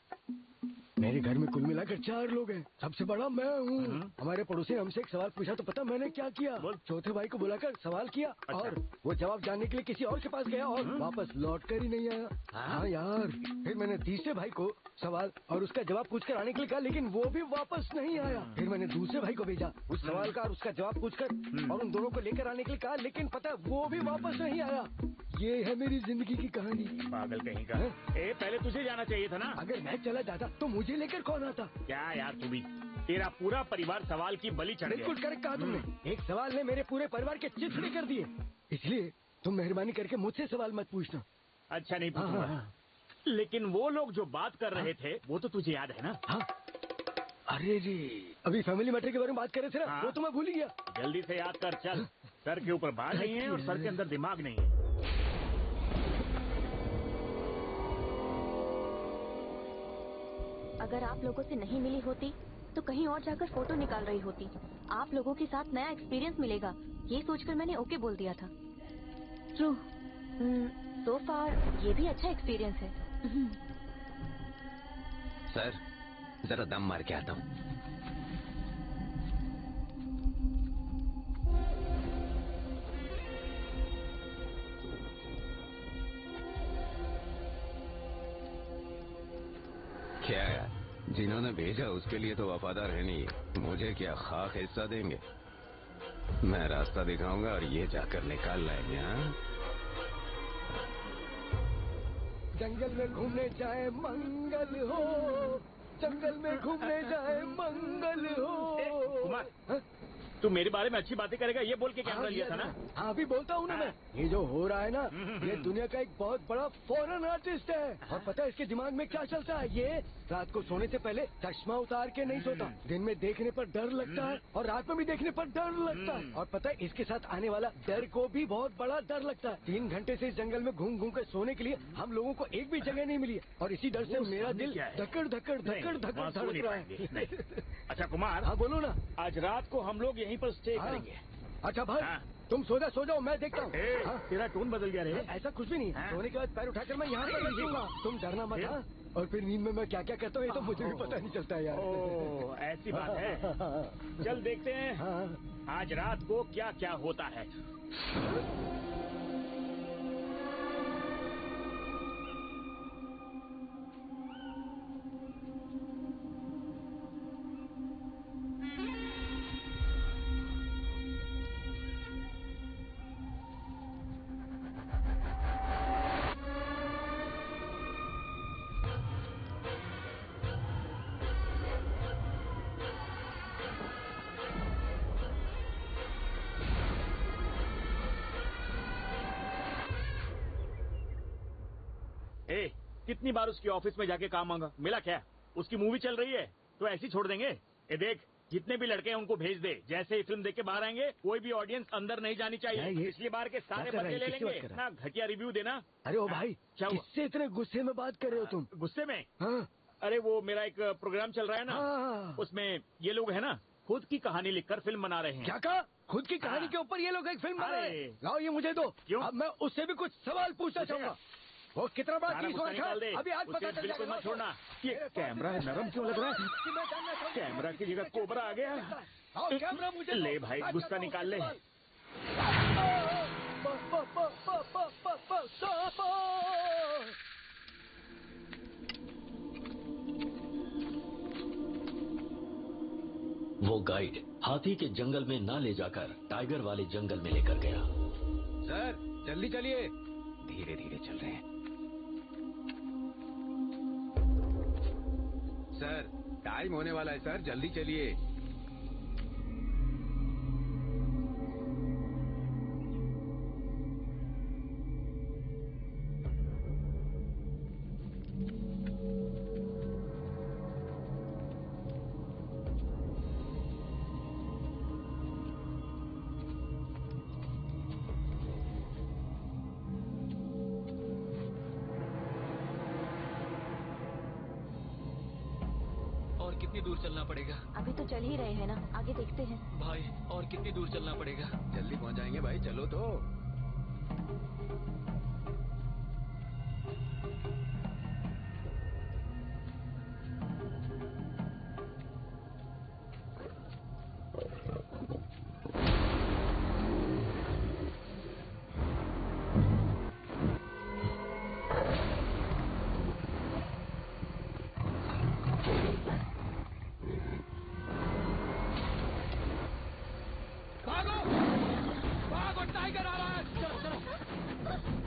मेरे घर में कुल मिलाकर 4 लोग हैं, सबसे बड़ा मैं हूँ। हमारे पड़ोसी ने हमसे एक सवाल पूछा तो पता मैंने क्या किया? चौथे भाई को बुलाकर सवाल किया। अच्छा। और वो जवाब जानने के लिए किसी और के पास गया और वापस लौट कर ही नहीं आया। हाँ यार, फिर मैंने तीसरे भाई को सवाल और उसका जवाब पूछकर आने के लिए कहा, लेकिन वो भी वापस नहीं आया। फिर मैंने दूसरे भाई को भेजा उस सवाल का और उसका जवाब पूछकर और उन दोनों को लेकर आने के लिए कहा, लेकिन पता है वो भी वापस नहीं आया। ये है मेरी जिंदगी की कहानी। पागल कहीं का। पहले तुझे जाना चाहिए था ना। अगर मैं चला जाता तो मुझे लेकर कौन आता? क्या यार तू भी, तेरा पूरा परिवार सवाल की बलि चढ़ गया। बिल्कुल करेक्ट कहा तुमने। एक सवाल ने मेरे पूरे परिवार के चिथड़े कर दिए, इसलिए तुम मेहरबानी करके मुझसे सवाल मत पूछना। अच्छा नहीं पूछूंगा। लेकिन वो लोग जो बात कर रहे थे वो तो तुझे याद है ना? अरे रे, अभी फैमिली मैटर के बारे में बात कर रहे थे ना, वो तो मैं भूल ही गया। जल्दी से याद कर, चल। सर के ऊपर बाल नहीं है और सर के अंदर दिमाग नहीं है। अगर आप लोगों से नहीं मिली होती तो कहीं और जाकर फोटो निकाल रही होती। आप लोगों के साथ नया एक्सपीरियंस मिलेगा, ये सोचकर मैंने ओके बोल दिया था। ट्रू। सो फार ये भी अच्छा एक्सपीरियंस है। सर, जरा दम मार के आता हूँ। क्या यार, जिन्होंने भेजा उसके लिए तो वफादार है नहीं, मुझे क्या खाक हिस्सा देंगे? मैं रास्ता दिखाऊंगा और ये जाकर निकाल लाएंगे। हाँ? जंगल में घूमने जाए मंगल हो, जंगल में घूमने जाए मंगल हो। कुमार, तू मेरे बारे में अच्छी बातें करेगा ये बोल के कैमरा लिया था ना? हाँ अभी बोलता हूँ ना मैं। ये जो हो रहा है ना, ये दुनिया का एक बहुत बड़ा फॉरेन आर्टिस्ट है। और पता है इसके दिमाग में क्या चलता है? ये रात को सोने से पहले चश्मा उतार के नहीं सोता। दिन में देखने पर डर लगता है और रात में भी देखने पर डर लगता है। और पता है इसके साथ आने वाला डर को भी बहुत बड़ा डर लगता है। 3 घंटे से इस जंगल में घूम घूम कर सोने के लिए हम लोगों को एक भी जगह नहीं मिली है। और इसी डर से मेरा दिल धकड़ धकड़ धकड़ धकड़ धड़क रहा है। अच्छा कुमार, हाँ बोलो ना। आज रात को हम लोग यहीं पर स्टे करेंगे। अच्छा भाई, तुम सो जाओ, मैं देखता हूँ। तेरा टोन बदल गया रे। ऐसा कुछ भी नहीं। सोने के बाद पैर उठाकर मैं यहाँ पर रखूंगा। तुम डरना मत। हाँ? और फिर नींद में मैं क्या क्या करता हूँ ये तो मुझे भी पता नहीं चलता यार। ओह, ऐसी बात है। चल देखते हैं आज रात को क्या क्या होता है। कितनी बार उसकी ऑफिस में जाके काम मांगा, मिला क्या? उसकी मूवी चल रही है तो ऐसी छोड़ देंगे? ये देख, जितने भी लड़के हैं उनको भेज दे। जैसे ही फिल्म देख के बाहर आएंगे कोई भी ऑडियंस अंदर नहीं जानी चाहिए। पिछली बार के सारे बदले ले लेंगे ना। घटिया रिव्यू देना। अरे ओ भाई, किससे इतने गुस्से में बात कर रहे हो तुम? गुस्से में? अरे वो मेरा एक प्रोग्राम चल रहा है ना, उसमें ये लोग है ना खुद की कहानी लिखकर फिल्म बना रहे हैं। क्या कहा? खुद की कहानी के ऊपर ये लोग एक फिल्म बना रहे हैं? लाओ ये मुझे दो। क्यों? अब मैं उससे भी कुछ सवाल पूछना चाहूंगा। वो कितना बार चीज अभी आज पता चल बिल्कुल मत छोड़ना। ये कैमरा नरम क्यों लग रहा है? कैमरा की जगह कोबरा आ गया। कैमरा मुझे ले भाई, गुस्सा निकाल ले। वो गाइड हाथी के जंगल में ना ले जाकर टाइगर वाले जंगल में लेकर गया। सर जल्दी चलिए। धीरे धीरे चल रहे हैं सर, टाइम होने वाला है सर, जल्दी चलिए। कितनी दूर चलना पड़ेगा? अभी तो चल ही रहे हैं ना, आगे देखते हैं। भाई और कितनी दूर चलना पड़ेगा? जल्दी पहुंच जाएंगे भाई, चलो तो। टाइगर आ रहा है। चलो चलो।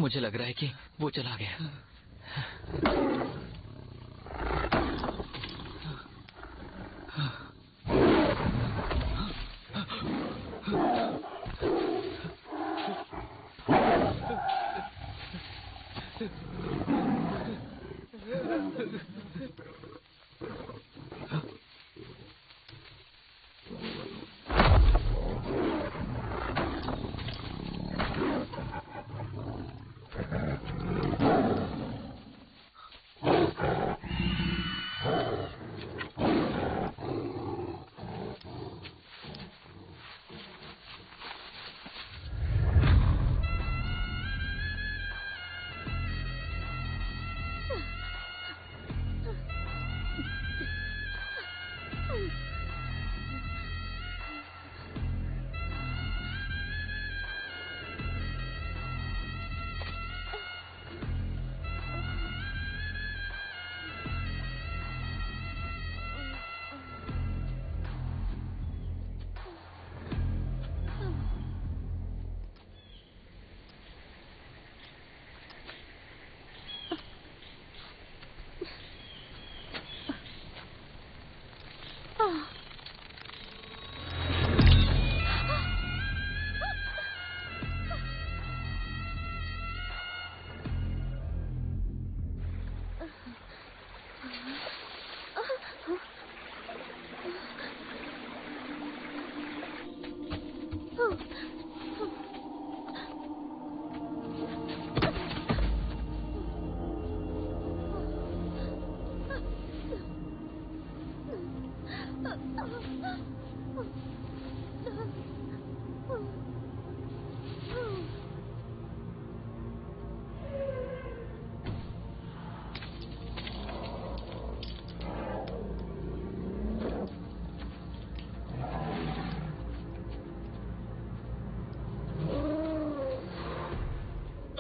मुझे लग रहा है कि वो चला गया।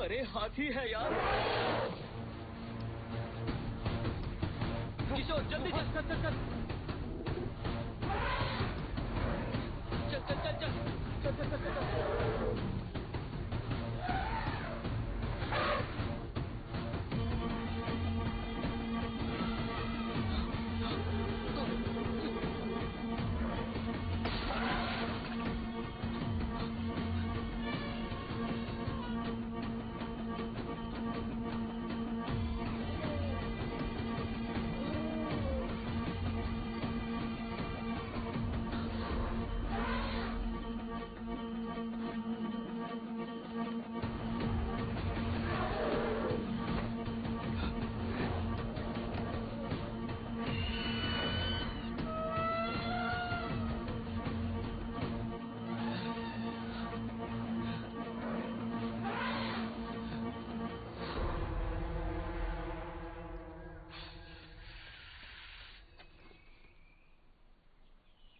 अरे हाथी है यार। किशोर जल्दी चल चल चल चल चल चल चल चल चल चल चल।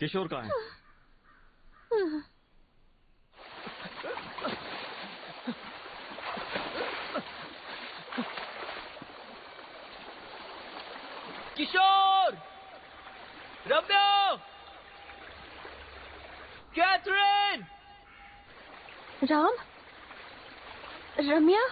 किशोर कहाँ है? किशोर, रम्या, कैथरीन। राम, रम्या,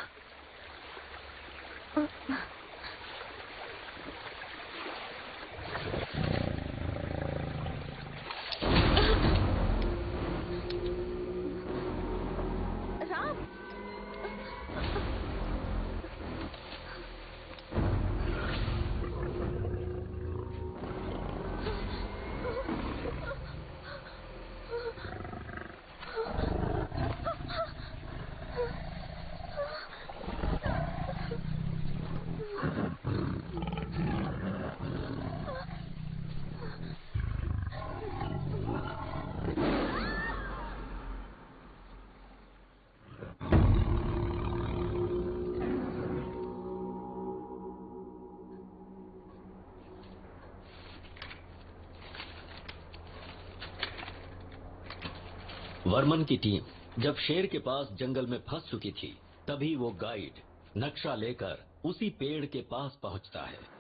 वर्मन की टीम जब शेर के पास जंगल में फंस चुकी थी, तभी वो गाइड नक्शा लेकर उसी पेड़ के पास पहुंचता है।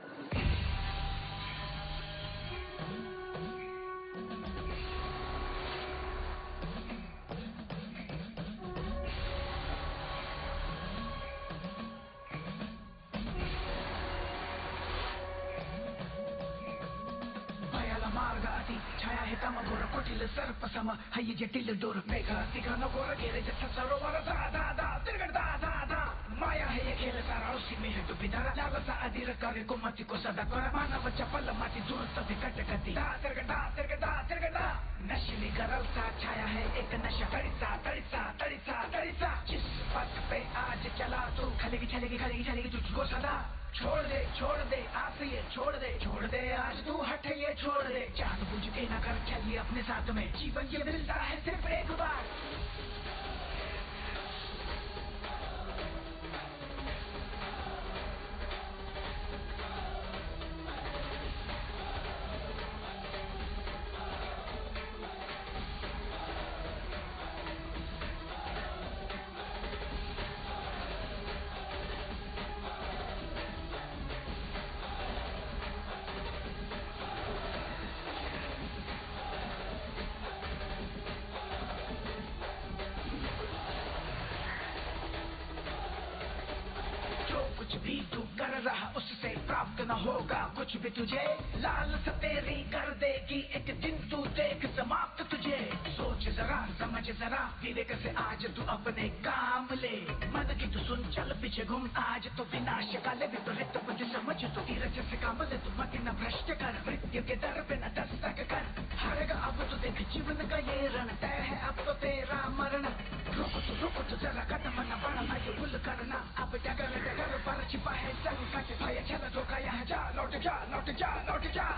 काम घोर कुटिल सर्प सम हय जटिल दूर मेघ दिघन घोर घेरे जसा सरोवर दा दा दा तिरगड दा दा दा माया है ये खेल सारा उसी में है डुबी धरा लालसा अधीर करे कुमति को सदा कर मानव चपल माटी दूर तभी कटकती दा तिरगड दा नशीली गरलता छाया है एक नशा तड़िसा तड़िसा तड़िसा तड़िसा जिस पथ पे आज चला तू खलेगी तुझको सदा छोड़ दे आज ये छोड़ दे आज तू हट ये छोड़ दे जानबूझ के न कर चलिए अपने साथ में जीवन ये मिलता है सिर्फ एक बार भी तू कर रहा उससे प्राप्त न होगा कुछ भी तुझे लालसा तेरी कर देगी एक दिन तू देख समाप्त तुझे सोच जरा समझ जरा विवेक से आज तू अपने काम ले मन की तू सुन चल पीछे घूम आज तो विनाश काले विपरीत बुद्धि समझ तो धीरज से काम ले तू मत न भ्रष्ट कर मृत्यु के दर पे न दस्तक कर हारेगा अब तो देख जीवन का ये रण तय है अब तो तेरा मरण रुक तू जरा कदम न बढ़ना ये भूल करना अब डगर पर छिपा है संकट भय छल धोखा यहाँ जा लौट जा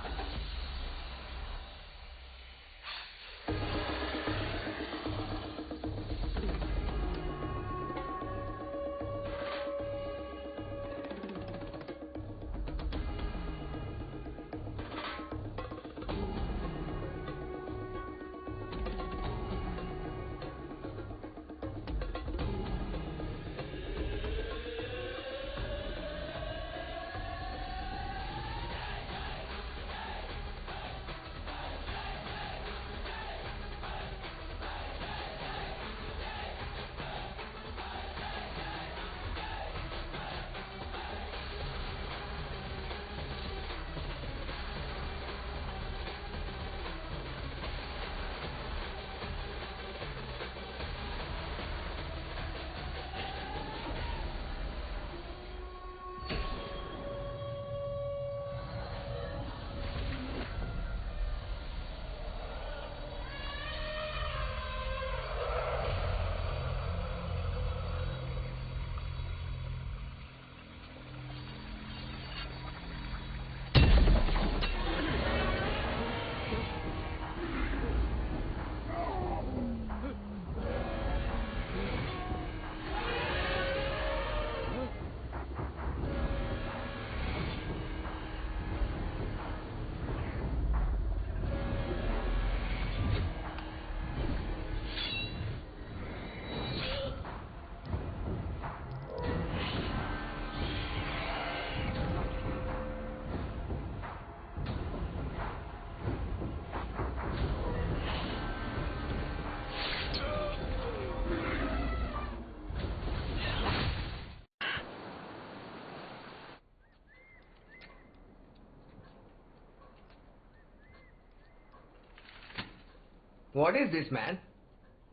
What is this man?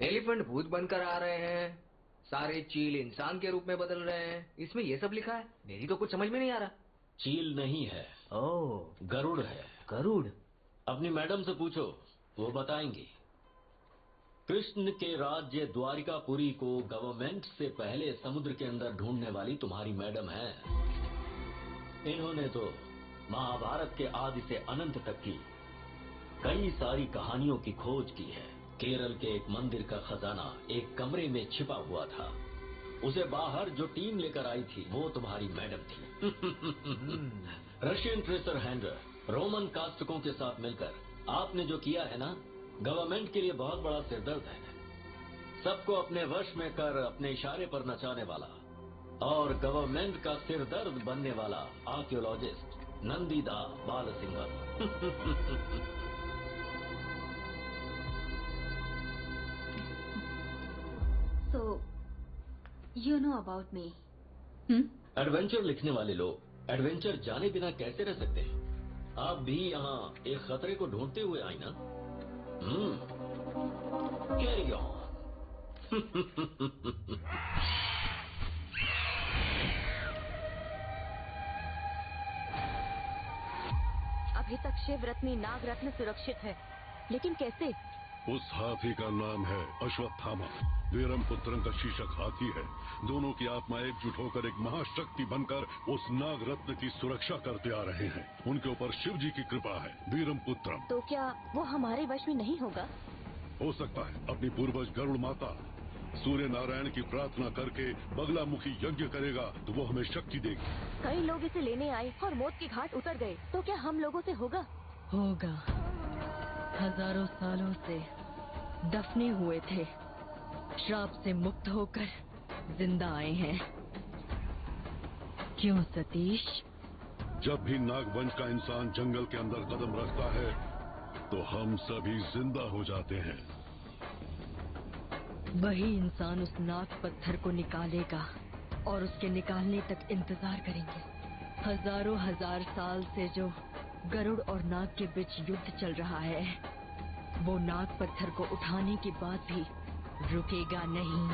Elephant भूत बनकर आ रहे हैं, सारे चील इंसान के रूप में बदल रहे हैं, इसमें ये सब लिखा है। मेरी तो कुछ समझ में नहीं आ रहा। चील नहीं है, ओह गरुड़ है। गरुड़? अपनी मैडम से पूछो, वो बताएंगी। कृष्ण के राज्य द्वारिकापुरी को गवर्नमेंट से पहले समुद्र के अंदर ढूंढने वाली तुम्हारी मैडम है। इन्होंने तो महाभारत के आदि से अनंत तक की कई सारी कहानियों की खोज की है। केरल के एक मंदिर का खजाना एक कमरे में छिपा हुआ था। उसे बाहर जो टीम लेकर आई थी वो तुम्हारी मैडम थी। रशियन ट्रेसर हैंडलर, रोमन कास्टकों के साथ मिलकर आपने जो किया है ना, गवर्नमेंट के लिए बहुत बड़ा सिरदर्द है। सबको अपने वश में कर अपने इशारे पर नचाने वाला और गवर्नमेंट का सिरदर्द बनने वाला archaeologist Nandida Balasingham. So, you know about me. Adventure लिखने वाले लोग एडवेंचर जाने बिना कैसे रह सकते हैं? आप भी यहाँ एक खतरे को ढूंढते हुए आई ना? Carry on. अभी तक शिव रत्नी नाग रत्न सुरक्षित है, लेकिन कैसे? उस हाथी का नाम है अश्वत्थामा। वीरम पुत्रम का शीर्षक हाथी है। दोनों की आत्मा एकजुट होकर एक महाशक्ति बनकर उस नाग रत्न की सुरक्षा करते आ रहे हैं। उनके ऊपर शिव जी की कृपा है। वीरम पुत्रम। तो क्या वो हमारे वश में नहीं होगा? हो सकता है। अपनी पूर्वज गरुड़ माता सूर्य नारायण की प्रार्थना करके बगलामुखी यज्ञ करेगा तो वो हमें शक्ति देगी। कई लोग इसे लेने आए और मौत की घाट उतर गए, तो क्या हम लोगों से होगा? होगा। हजारों सालों से दफने हुए थे, श्राप से मुक्त होकर जिंदा आए हैं। क्यों सतीश? जब भी नागवंश का इंसान जंगल के अंदर कदम रखता है तो हम सभी जिंदा हो जाते हैं। वही इंसान उस नाग पत्थर को निकालेगा और उसके निकालने तक इंतजार करेंगे। हजारों हजार साल से जो गरुड़ और नाग के बीच युद्ध चल रहा है, वो नाग पत्थर को उठाने के बाद भी रुकेगा नहीं।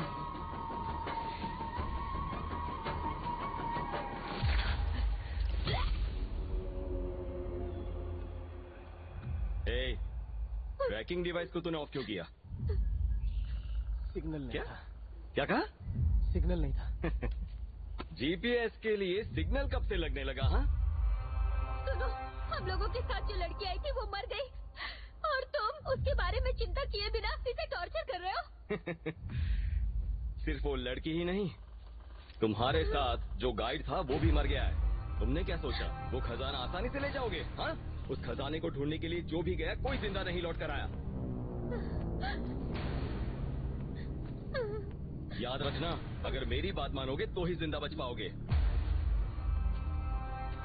ट्रैकिंग डिवाइस को तूने ऑफ क्यों किया? सिग्नल नहीं क्या? था। क्या कहा? सिग्नल नहीं था। जीपीएस के लिए सिग्नल कब से लगने लगा? हाँ, सुनो, हम लोगों के साथ जो लड़की आई थी वो मर गई और तुम उसके बारे में चिंता किए बिना इसे टॉर्चर कर रहे हो। सिर्फ वो लड़की ही नहीं, तुम्हारे साथ जो गाइड था वो भी मर गया है। तुमने क्या सोचा वो खजाना आसानी से ले जाओगे? हाँ, उस खजाने को ढूंढने के लिए जो भी गया कोई जिंदा नहीं लौट कर आया। याद रखना, अगर मेरी बात मानोगे तो ही जिंदा बच पाओगे।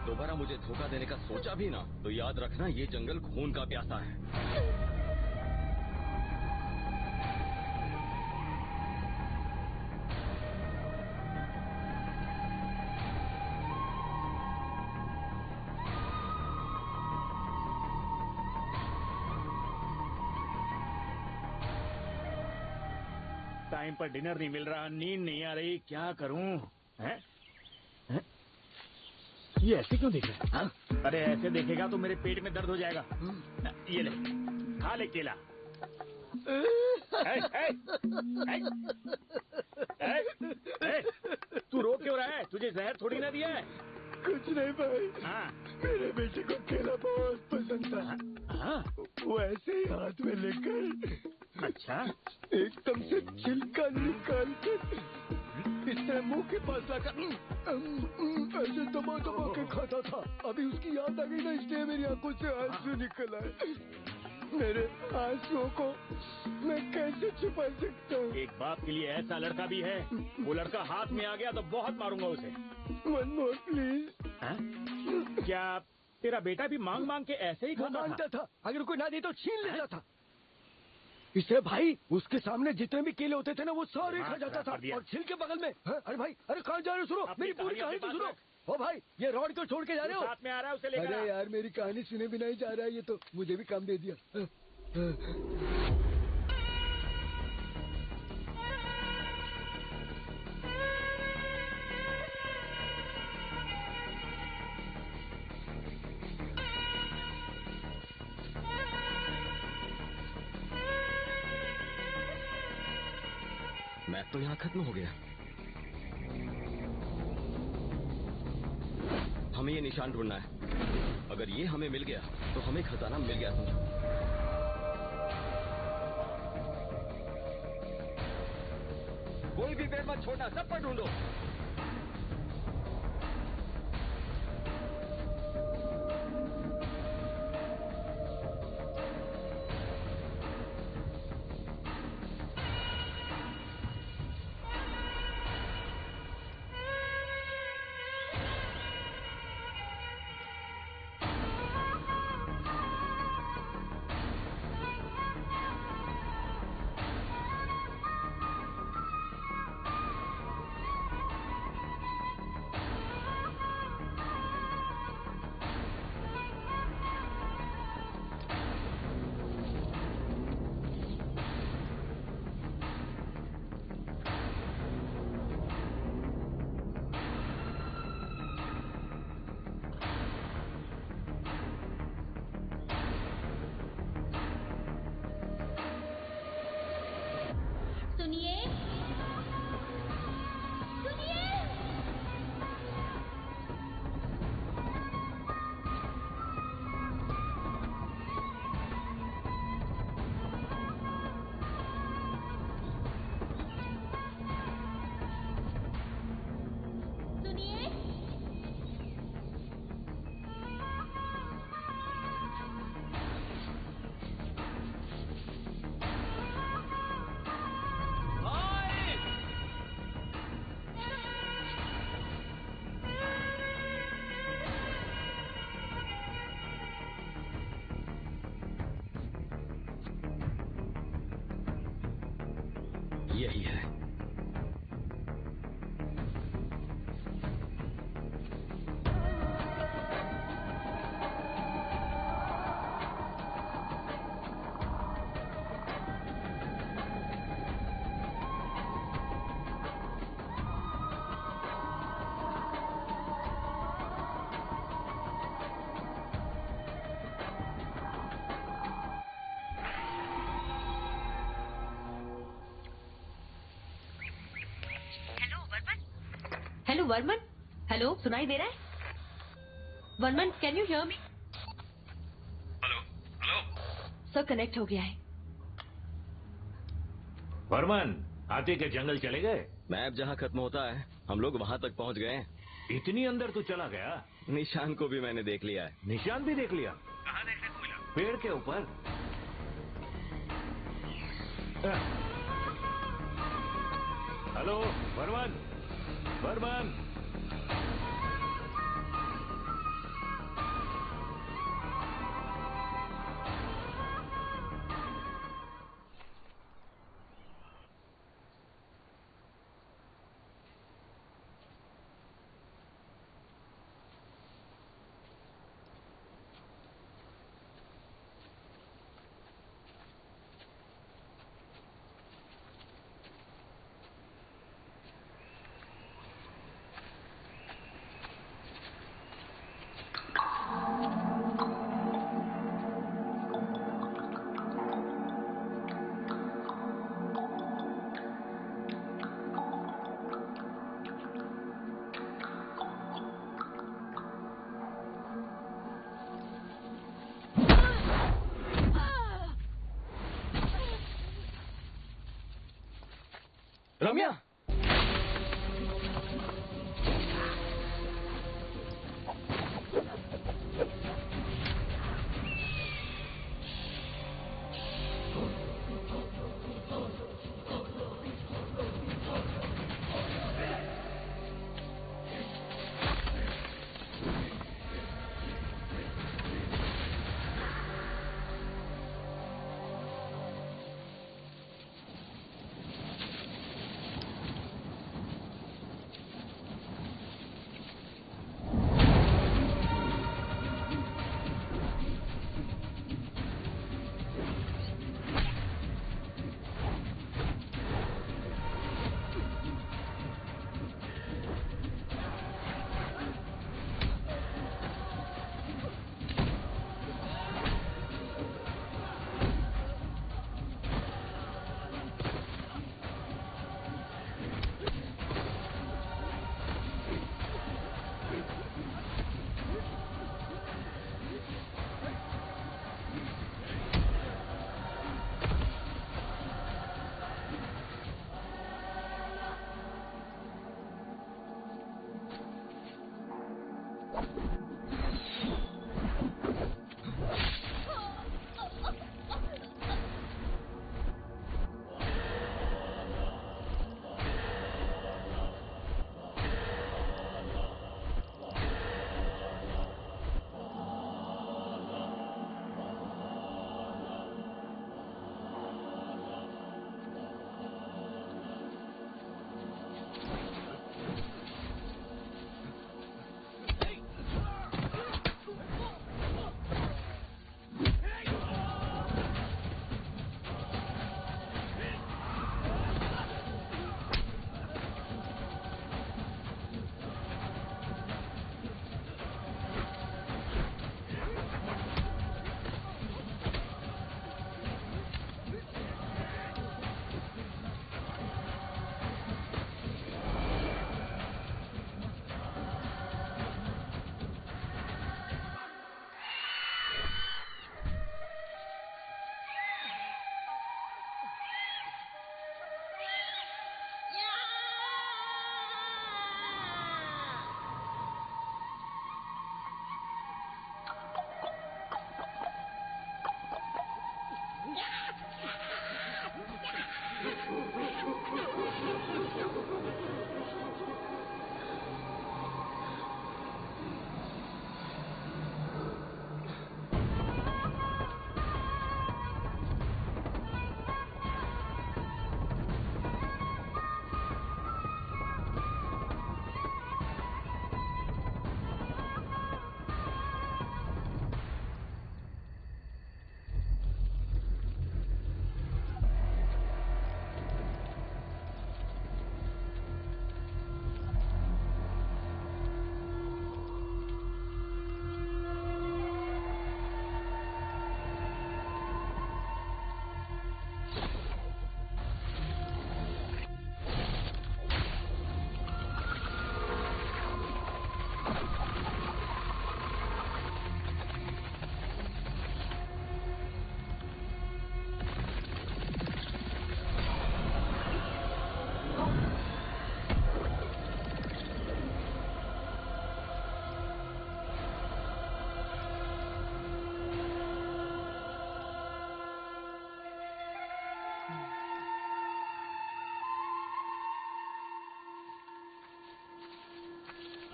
दोबारा मुझे धोखा देने का सोचा भी ना तो याद रखना ये जंगल खून का प्यासा है। टाइम पर डिनर नहीं मिल रहा, नींद नहीं आ रही, क्या करूं? हैं? हैं? ये ऐसे क्यों देख रहा है? हाँ? अरे ऐसे देखेगा तो मेरे पेट में दर्द हो जाएगा। ये ले, खा ले केला। तू रो क्यों रहा है? तुझे जहर थोड़ी ना दिया है। कुछ नहीं भाई। हाँ? मेरे बेटे को केला बहुत पसंद था। हाँ? वो ऐसे ही हाथ में लेकर अच्छा एकदम से छिलका निकाल कर इस तरह मुंह के पास लाकर ऐसे दबा दबा के खाता था। अभी उसकी याद आ गई ना, इसलिए मेरी आंखों से आंसू निकल आए। मेरे आंसुओं को मैं कैसे छुपा सकता हूँ? एक बाप के लिए ऐसा लड़का भी है। वो लड़का हाथ में आ गया तो बहुत मारूंगा उसे। One more please. क्या तेरा बेटा भी मांग मांग के ऐसे ही खाता मांगता था? अगर कोई ना दे तो छीन लेता था। इससे भाई उसके सामने जितने भी केले होते थे ना वो सारे खा जाता था। और छिलके बगल में। अरे भाई, अरे कहाँ जा रहे हो? सुनो, मेरी पूरी कहानी तो सुनो। ओ भाई, ये रॉड क्यों छोड़ के जा रहे हो? साथ में आ रहा है, उसे लेकर। अरे यार, मेरी कहानी सुने बिना ही जा रहा है। ये तो मुझे भी काम दे दिया। मैप तो यहाँ खत्म हो गया। हमें ये निशान ढूंढना है। अगर ये हमें मिल गया तो हमें खजाना मिल गया समझो। कोई भी पेड़ मत छोड़ना, सब पर ढूंढो। हेलो वर्मन, हेलो, सुनाई दे रहा है? Varman, can you hear me? Hello hello sir, connect हो गया है। वर्मन, हाथी के जंगल चले गए? मैप जहाँ खत्म होता है हम लोग वहाँ तक पहुँच गए हैं। इतनी अंदर तू चला गया? निशान को भी मैंने देख लिया है। निशान भी देख लिया? कहाँ देखने को मिला? पेड़ के ऊपर। हेलो वर्मन, वर्मन। रम्या,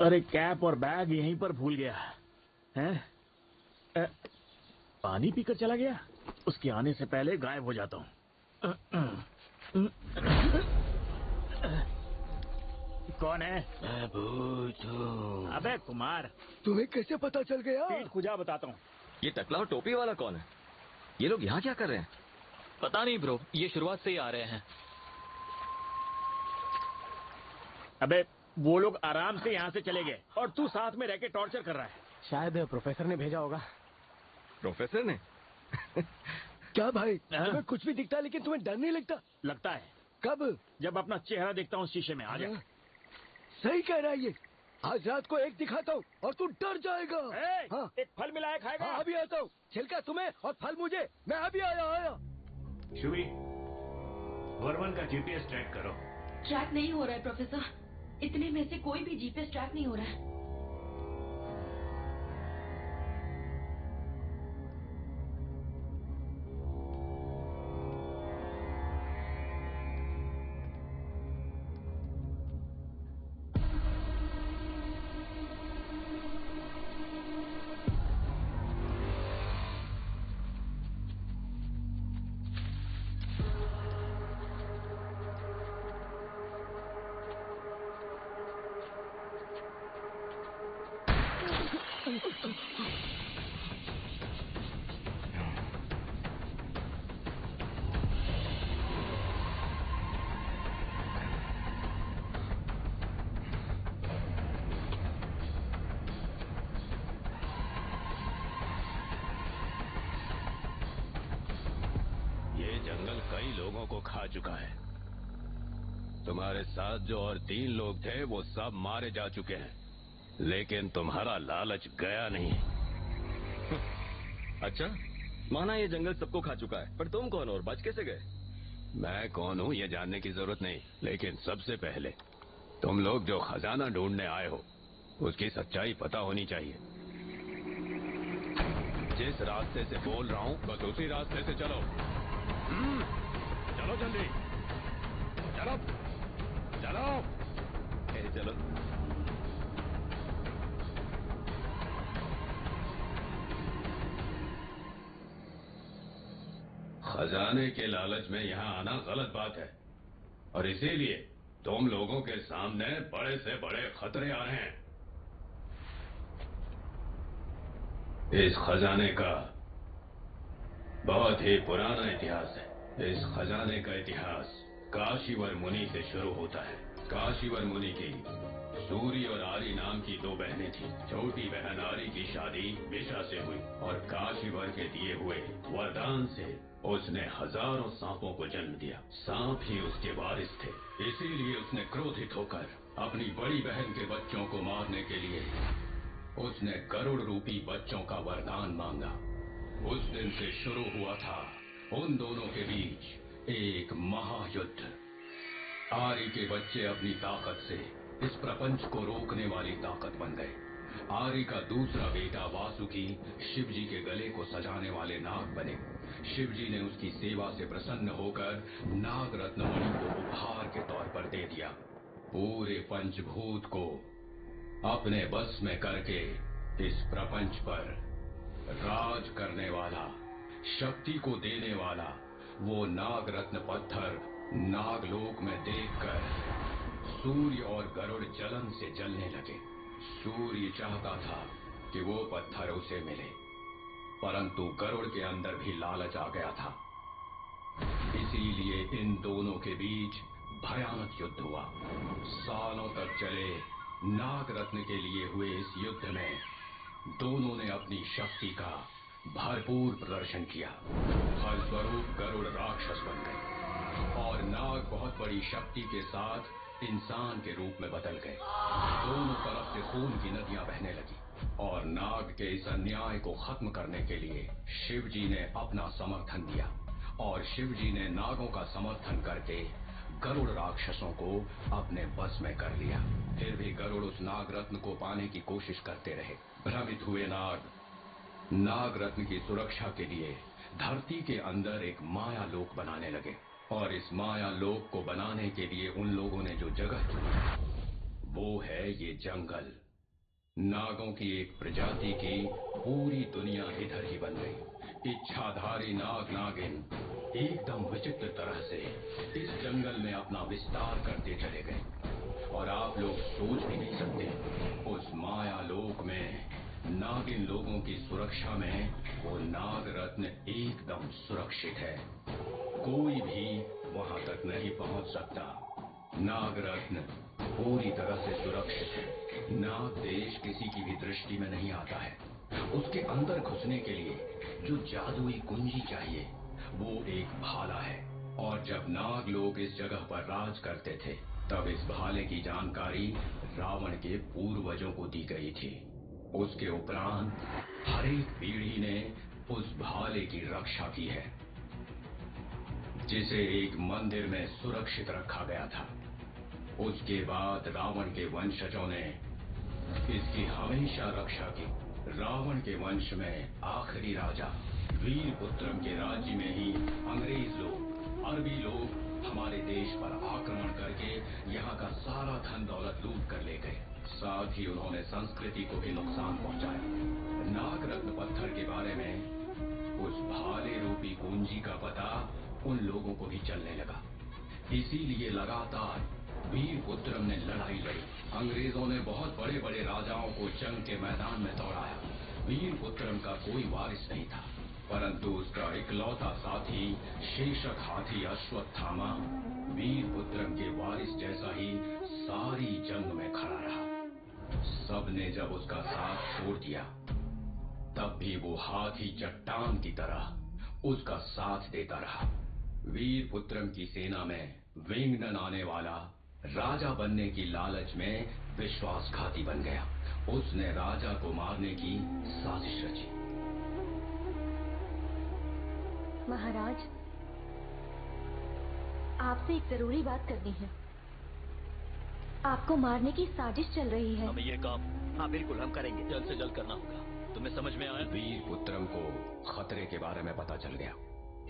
अरे कैप और बैग यहीं पर भूल गया है। पानी पीकर चला गया। उसके आने से पहले गायब हो जाता हूँ। कौन है? मैं भूत हूँ। अबे कुमार, तुम्हें कैसे पता चल गया? पीठ खुजा बताता हूँ। ये टकला और टोपी वाला कौन है? ये लोग यहाँ क्या कर रहे हैं? पता नहीं ब्रो, ये शुरुआत से ही आ रहे हैं। अबे वो लोग आराम से यहाँ से चले गए और तू साथ में रह के टॉर्चर कर रहा है। शायद प्रोफेसर ने भेजा होगा। प्रोफेसर ने? क्या भाई, तुम्हें कुछ भी दिखता है लेकिन तुम्हें डर नहीं लगता? लगता है। कब? जब अपना चेहरा देखता हूँ शीशे में। आ जा। सही कह रहा है ये। आज रात को एक दिखाता हूँ और तू डर जाएगा। हाँ। एक फल मिलाया खाएगा? हाँ, अभी आता हूँ। छिलका तुम्हें और फल मुझे। मैं अभी आया। शुभी, वर्मन का जीपीएस ट्रैक करो। ट्रैक नहीं हो रहा है प्रोफेसर। इतने में से कोई भी जीपीएस ट्रैक नहीं हो रहा है। ये जंगल कई लोगों को खा चुका है। तुम्हारे साथ जो और 3 लोग थे वो सब मारे जा चुके हैं, लेकिन तुम्हारा लालच गया नहीं। अच्छा, माना ये जंगल सबको खा चुका है, पर तुम कौन हो और बच कैसे गए? मैं कौन हूँ ये जानने की जरूरत नहीं, लेकिन सबसे पहले तुम लोग जो खजाना ढूंढने आए हो उसकी सच्चाई पता होनी चाहिए। जिस रास्ते से बोल रहा हूँ बस उसी रास्ते से चलो। चलो जल्दी, चलो चलो चलो। खजाने के लालच में यहाँ आना गलत बात है, और इसीलिए तुम लोगों के सामने बड़े से बड़े खतरे आ रहे हैं। इस खजाने का बहुत ही पुराना इतिहास है। इस खजाने का इतिहास काशीवर मुनि से शुरू होता है। काशीवर मुनि की सूरी और आरी नाम की 2 बहनें थीं। छोटी बहन आरी की शादी विषा से हुई और काशीवर के दिए हुए वरदान से उसने हजारों सांपों को जन्म दिया। सांप ही उसके वारिस थे, इसीलिए उसने क्रोधित होकर अपनी बड़ी बहन के बच्चों को मारने के लिए उसने गरुड़ रूपी बच्चों का वरदान मांगा। उस दिन से शुरू हुआ था उन दोनों के बीच एक महायुद्ध। आरी के बच्चे अपनी ताकत से इस प्रपंच को रोकने वाली ताकत बन गए। आरी का दूसरा बेटा वासुकी शिवजी के गले को सजाने वाले नाग बने। शिवजी ने उसकी सेवा से प्रसन्न होकर नाग रत्न मणि को उपहार के तौर पर दे दिया। पूरे पंचभूत को अपने बस में करके इस प्रपंच पर राज करने वाला, शक्ति को देने वाला वो नाग रत्न पत्थर नागलोक में देखकर सूर्य और गरुड़ जलन से जलने लगे। सूर्य चाहता था कि वो पत्थर उसे मिले, परंतु गरुड़ के अंदर भी लालच आ गया था। इसीलिए इन दोनों के बीच भयानक युद्ध हुआ। सालों तक चले नाग रत्न के लिए हुए इस युद्ध में दोनों ने अपनी शक्ति का भरपूर प्रदर्शन किया। फलस्वरूप गरुड़ राक्षस बन गए और नाग बहुत बड़ी शक्ति के साथ इंसान के रूप में बदल गए। दोनों तरफ से खून की नदियां बहने लगी और नाग के इस अन्याय को खत्म करने के लिए शिवजी ने अपना समर्थन दिया और शिवजी ने नागों का समर्थन करके गरुड़ राक्षसों को अपने बस में कर लिया। फिर भी गरुड़ उस नाग रत्न को पाने की कोशिश करते रहे। भ्रमित हुए नाग रत्न की सुरक्षा के लिए धरती के अंदर एक माया लोक बनाने लगे और इस माया लोक को बनाने के लिए उन लोगों ने जो जगह चुनी वो है ये जंगल। नागों की एक प्रजाति की पूरी दुनिया इधर ही बन गई। इच्छाधारी नाग नागिन एकदम विचित्र तरह से इस जंगल में अपना विस्तार करते चले गए और आप लोग सोच भी नहीं सकते उस माया लोक में नागिन लोगों की सुरक्षा में वो नाग रत्न एकदम सुरक्षित है। कोई भी वहां तक नहीं पहुंच सकता। नाग रत्न पूरी तरह से सुरक्षित है। नाग देश किसी की भी दृष्टि में नहीं आता है। उसके अंदर घुसने के लिए जो जादुई कुंजी चाहिए वो एक भाला है। और जब नाग लोग इस जगह पर राज करते थे तब इस भाले की जानकारी रावण के पूर्वजों को दी गई थी। उसके उपरांत हर एक पीढ़ी ने उस भाले की रक्षा की है, जिसे एक मंदिर में सुरक्षित रखा गया था। उसके बाद रावण के वंशजों ने इसकी हमेशा रक्षा की। रावण के वंश में आखिरी राजा वीरपुत्रम के राज्य में ही अंग्रेज लोग, अरबी लोग हमारे देश पर आक्रमण करके यहाँ का सारा धन दौलत लूट कर ले गए। साथ ही उन्होंने संस्कृति को भी नुकसान पहुंचाया। नाग रत्न पत्थर के बारे में उस भाले रूपी कुंजी का पता उन लोगों को भी चलने लगा। इसीलिए लगातार वीरपुत्रम ने लड़ाई लड़ी। अंग्रेजों ने बहुत बड़े बड़े राजाओं को जंग के मैदान में दौड़ाया। वीरपुत्रम का कोई वारिस नहीं था, परंतु उसका इकलौता साथी शेषक हाथी अश्वत्थामा वीरपुत्रम के वारिस जैसा ही सारी जंग में खड़ा रहा। सबने जब उसका साथ छोड़ दिया तब भी वो हाथी चट्टान की तरह उसका साथ देता रहा। वीरपुत्रम की सेना में विंगडन आने वाला राजा बनने की लालच में विश्वासघाती बन गया। उसने राजा को मारने की साजिश रची। महाराज, आपसे एक जरूरी बात करनी है। आपको मारने की साजिश चल रही है। हमें ये काम, हाँ बिल्कुल हम करेंगे, जल्द से जल्द करना होगा। तुम्हें समझ में आया? वीरपुत्रम को खतरे के बारे में पता चल गया,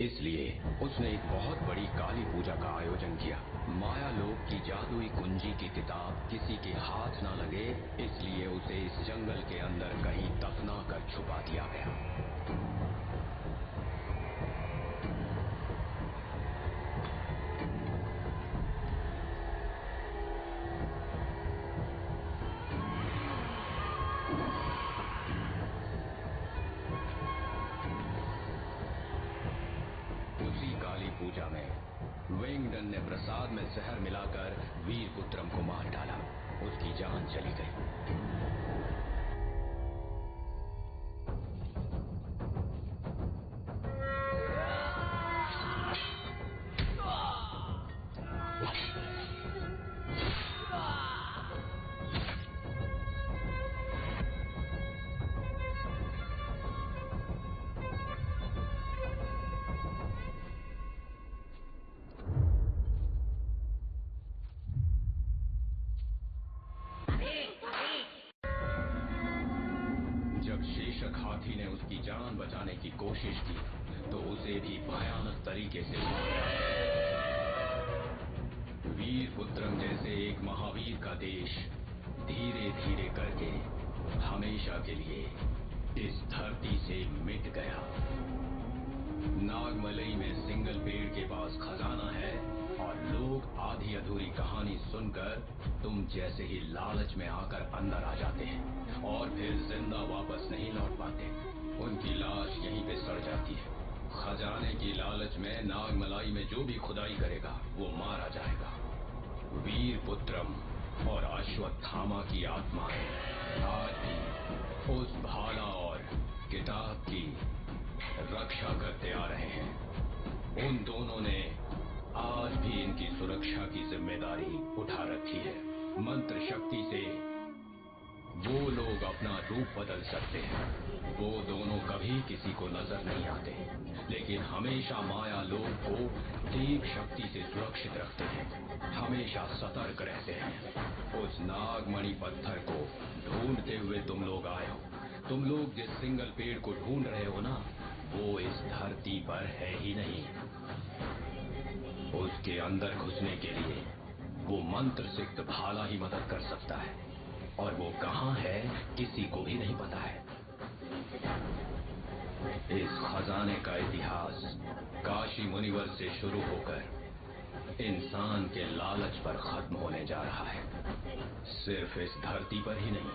इसलिए उसने एक बहुत बड़ी काली पूजा का आयोजन किया। माया लोक की जादुई कुंजी की किताब किसी के हाथ न लगे, इसलिए उसे इस जंगल के अंदर कहीं दफना कर छुपा दिया गया। पूजा में विंगडन ने प्रसाद में जहर मिलाकर वीरपुत्रम को मार डाला। उसकी जान चली गई। जब शेषक हाथी ने उसकी जान बचाने की कोशिश की तो उसे भी भयानक तरीके से मारा। वीरपुत्रम जैसे एक महावीर का देश धीरे धीरे करके हमेशा के लिए इस धरती से मिट गया। नागमलई में सिंगल पेड़ के पास खजाना है और लोग आधी अधूरी कहानी सुनकर तुम जैसे ही लालच में आकर अंदर आ जाते हैं और फिर जिंदा वापस नहीं लौट पाते। उनकी लाश यहीं पे सड़ जाती है। खजाने की लालच में नागमलाई में जो भी खुदाई करेगा वो मारा जाएगा। वीरपुत्रम और अश्वत्थामा की आत्माएं आज भी उस भाला और किताब की रक्षा करते आ रहे हैं। उन दोनों ने आज भी इनकी सुरक्षा की जिम्मेदारी उठा रखी है। मंत्र शक्ति से वो लोग अपना रूप बदल सकते हैं। वो दोनों कभी किसी को नजर नहीं आते, लेकिन हमेशा माया लोग को देव शक्ति से सुरक्षित रखते हैं। हमेशा सतर्क रहते हैं। उस नागमणि पत्थर को ढूंढते हुए तुम लोग आए हो। तुम लोग जिस सिंगल पेड़ को ढूंढ रहे हो ना, वो इस धरती पर है ही नहीं। उसके अंदर घुसने के लिए वो मंत्र सिक्त भाला ही मदद कर सकता है। और वो कहाँ है किसी को भी नहीं पता है। इस खजाने का इतिहास काशी मुनिवर से शुरू होकर इंसान के लालच पर खत्म होने जा रहा है। सिर्फ इस धरती पर ही नहीं,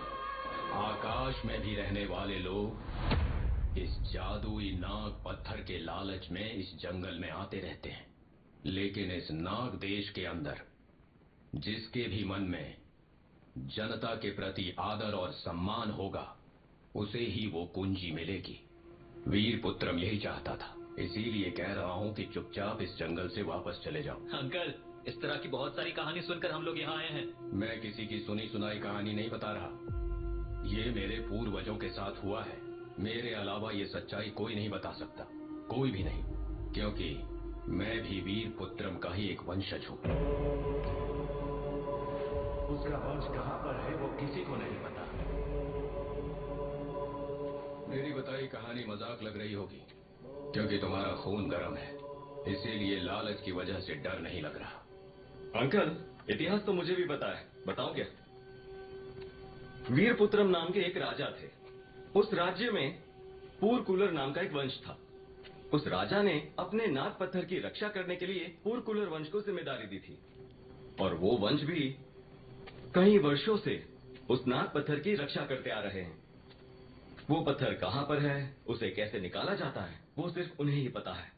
आकाश में भी रहने वाले लोग इस जादुई नाग पत्थर के लालच में इस जंगल में आते रहते हैं। लेकिन इस नाग देश के अंदर जिसके भी मन में जनता के प्रति आदर और सम्मान होगा, उसे ही वो कुंजी मिलेगी। वीरपुत्रम यही चाहता था, इसीलिए कह रहा हूँ कि चुपचाप इस जंगल से वापस चले जाओ। अंकल, इस तरह की बहुत सारी कहानी सुनकर हम लोग यहाँ आए हैं। मैं किसी की सुनी सुनाई कहानी नहीं बता रहा, ये मेरे पूर्वजों के साथ हुआ है। मेरे अलावा ये सच्चाई कोई नहीं बता सकता, कोई भी नहीं, क्योंकि मैं भी वीरपुत्रम का ही एक वंशज हूँ। उसका वंश कहाँ पर है वो किसी को नहीं पता। मेरी बताई कहानी मजाक लग रही होगी, क्योंकि तुम्हारा खून गर्म है, इसीलिए लालच की वजह से डर नहीं लग रहा। अंकल, इतिहास तो मुझे भी पता है, बताओ क्या? वीरपुत्रम नाम के एक राजा थे। उस राज्य में पूरकुलर नाम का एक वंश था। उस राजा ने अपने नाग पत्थर की रक्षा करने के लिए पूरकुलर वंश को जिम्मेदारी दी थी, और वो वंश भी कई वर्षों से उस नाग पत्थर की रक्षा करते आ रहे हैं। वो पत्थर कहाँ पर है, उसे कैसे निकाला जाता है, वो सिर्फ उन्हें ही पता है।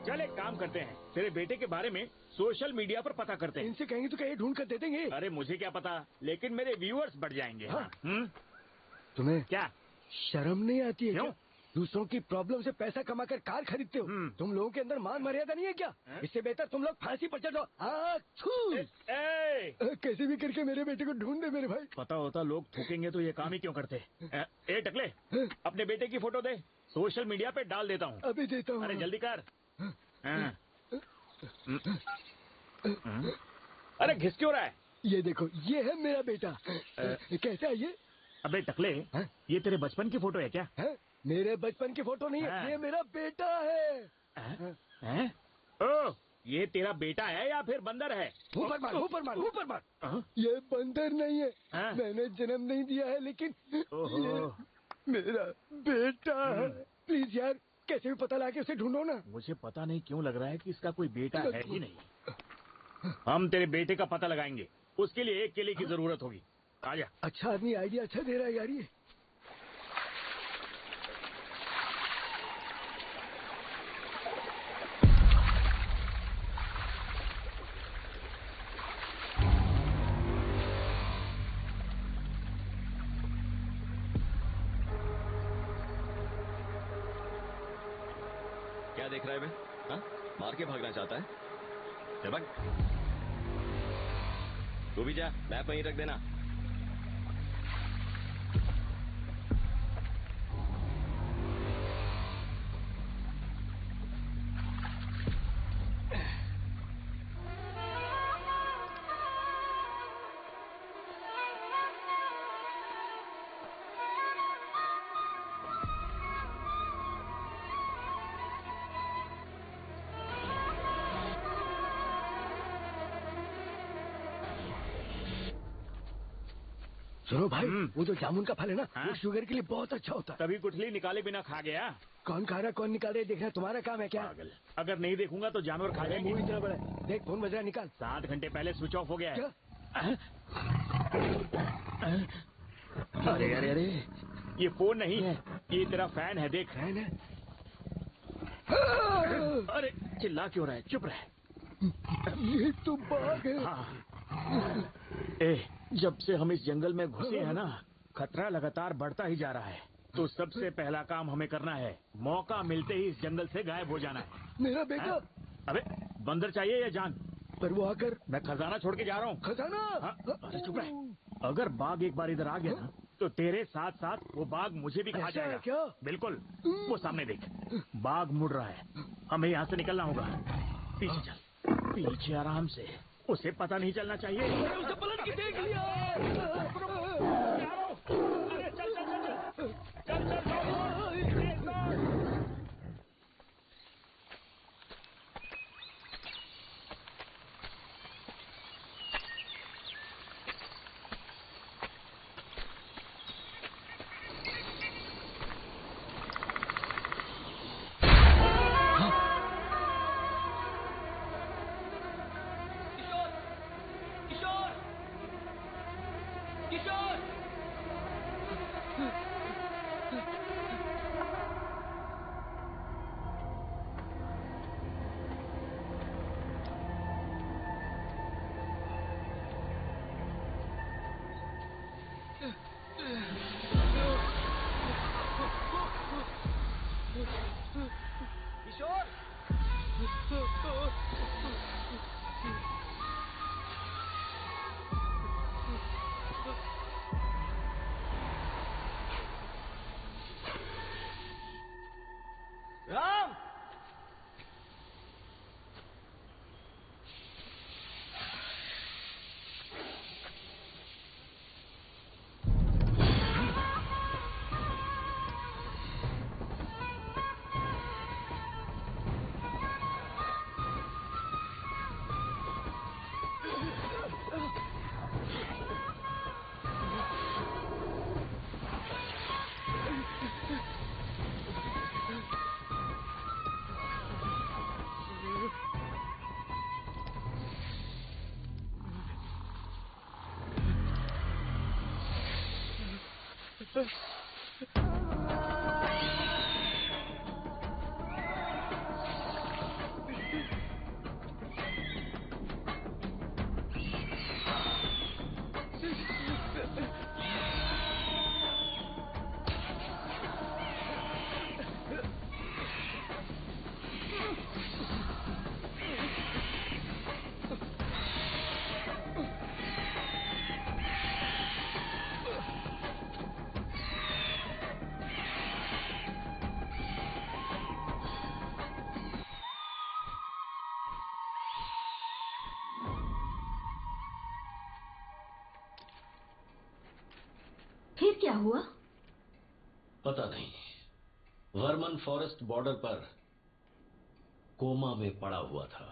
चल एक काम करते हैं, तेरे बेटे के बारे में सोशल मीडिया पर पता करते हैं। इनसे कहेंगे तो क्या ये ढूंढ कर दे देंगे? अरे मुझे क्या पता, लेकिन मेरे व्यूअर्स बढ़ जाएंगे। हाँ। तुम्हें क्या शर्म नहीं आती है? क्यों? दूसरों की प्रॉब्लम से पैसा कमाकर कार खरीदते हो। तुम लोगों के अंदर मान मर्यादा नहीं है क्या? इससे बेहतर तुम लोग फांसी पर चढ़ जाओ। कैसे भी करके मेरे बेटे को ढूंढ दे मेरे भाई। पता होता लोग थूकेंगे तो ये काम ही क्यों करते। ए टकले, अपने बेटे की फोटो दे, सोशल मीडिया पे डाल देता हूँ। अभी देता हूँ। अरे जल्दी कर। अरे घिस क्यों रहा है? ये देखो, ये है मेरा बेटा। कैसा है ये? अबे टकले, ये तेरे बचपन की फोटो है क्या? मेरे बचपन की फोटो नहीं है, ये मेरा बेटा है। ओ, ये तेरा बेटा है या फिर बंदर है? ऊपर मार, ऊपर मार, ऊपर मार। ये बंदर नहीं है, मैंने जन्म नहीं दिया है, लेकिन ये मेरा बेटा है। प्लीज यार, कैसे भी पता लगा के उसे ढूंढो ना। मुझे पता नहीं क्यों लग रहा है कि इसका कोई बेटा है ही नहीं। हम तेरे बेटे का पता लगाएंगे, उसके लिए एक केले की जरूरत होगी। आजा। अच्छा आदमी आइडिया अच्छा दे रहा है यार ये। क्या देख रहा है बे? हाँ? मार के भागना चाहता है? तू भी जा, मैप वहीं रख देना। सुनो भाई, वो जो जामुन का फल है ना, वो शुगर के लिए बहुत अच्छा होता है। तभी गुठली निकाले बिना खा गया। कौन खा रहा कौन निकाल रहा देखना तुम्हारा काम है क्या? पागल। अगर नहीं देखूंगा तो जानवर खा जाएंगे। मुंह इतना बड़ा देख, फोन बज रहा, निकाल। 7 घंटे पहले स्विच ऑफ हो गया है। अरे अरे अरे, ये फोन नहीं है, ये तेरा फैन है, देख। फैन है? अरे चिल्ला क्यों रहा है, चुप रह। ये तो बाघ है। हाँ। जब से हम इस जंगल में घुसे हैं ना, खतरा लगातार बढ़ता ही जा रहा है। तो सबसे पहला काम हमें करना है, मौका मिलते ही इस जंगल से गायब हो जाना है। मेरा बेटा। अबे बंदर चाहिए या जान? पर वो आकर, मैं खजाना छोड़ के जा रहा हूँ। खजाना? अरे चुप रह। अगर बाघ एक बार इधर आ गया ना, तो तेरे साथ साथ वो बाघ मुझे भी खा जाएगा। क्या? बिल्कुल। वो सामने देख, बाघ मुड़ रहा है। हमें यहाँ से निकलना होगा। पीछे चल, पीछे आराम से। उसे पता नहीं चलना चाहिए। उसे पलट के देख लिया। अरे चल चल चल चल चल चल। राम! फिर क्या हुआ? पता नहीं। वर्मन फॉरेस्ट बॉर्डर पर कोमा में पड़ा हुआ था।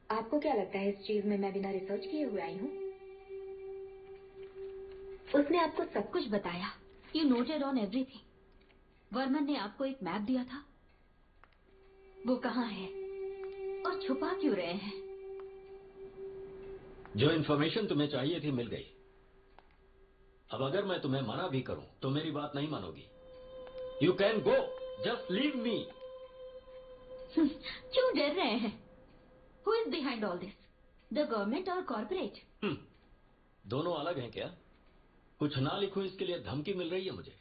आपको क्या लगता है इस चीज में मैं बिना रिसर्च किए हुए आई हूँ? उसने आपको सब कुछ बताया। You noted on everything. Varman ने आपको एक मैप दिया था। वो कहाँ है और छुपा क्यों रहे हैं? जो इन्फॉर्मेशन तुम्हें चाहिए थी मिल गई। अब अगर मैं तुम्हें मना भी करूं तो मेरी बात नहीं मानोगी। You can go, just leave me. क्यों डर रहे हैं? Who is behind all this, the government और कॉर्पोरेट? दोनों अलग हैं क्या? कुछ ना लिखूं इसके लिए धमकी मिल रही है मुझे,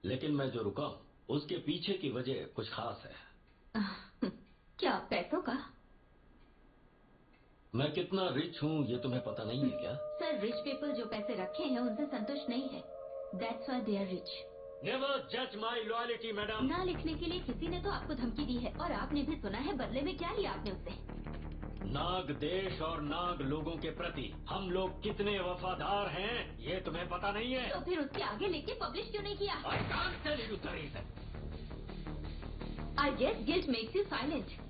लेकिन मैं जो रुका हूं उसके पीछे की वजह कुछ खास है। क्या पैसों का? मैं कितना रिच हूँ ये तुम्हें पता नहीं है क्या? सर, रिच पीपल जो पैसे रखे हैं उनसे संतुष्ट नहीं है। That's why they are rich. Never जज माई लॉयल्टी मैडम। ना लिखने के लिए किसी ने तो आपको धमकी दी है और आपने भी सुना है, बदले में क्या लिया आपने उससे? नाग देश और नाग लोगों के प्रति हम लोग कितने वफादार हैं ये तुम्हें पता नहीं है। तो फिर उसके आगे लिख के पब्लिश क्यों नहीं किया? I can't tell you the reason. I guess guilt makes you silent.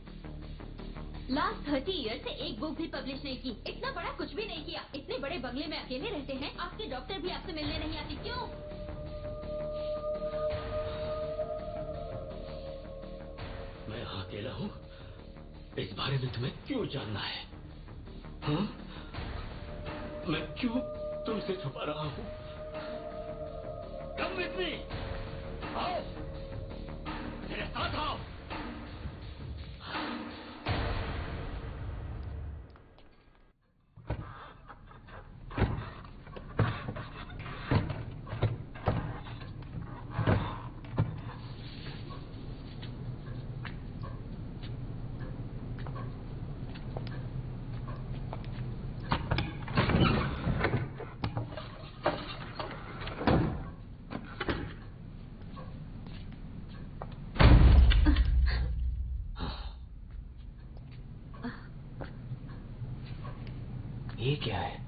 Last 30 year से एक बुक भी पब्लिश नहीं की, इतना बड़ा कुछ भी नहीं किया, इतने बड़े बंगले में अकेले रहते हैं, आपके डॉक्टर भी आपसे मिलने नहीं आती, क्यों? मैं अकेला हूँ? इस बारे में तुम्हें क्यों जानना है? हाँ? मैं क्यों तुमसे छुपा रहा हूँ? Come with me. आओ, मेरे साथ आओ। ये क्या है?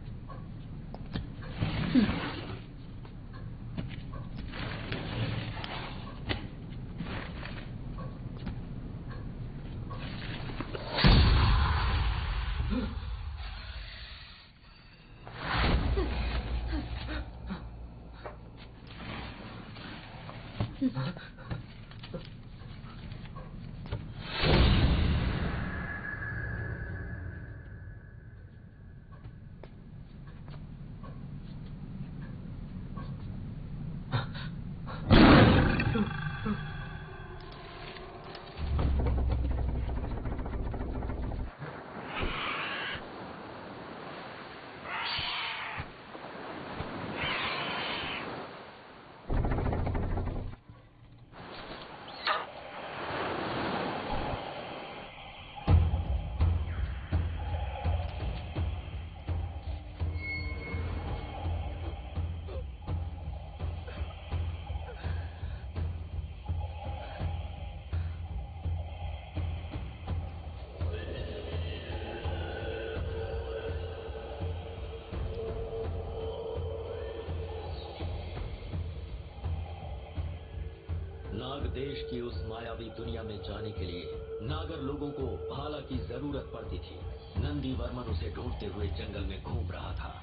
नाग देश की उस मायावी दुनिया में जाने के लिए नागर लोगों को भाला की जरूरत पड़ती थी। नंदी वर्मन उसे ढूंढते हुए जंगल में घूम रहा था।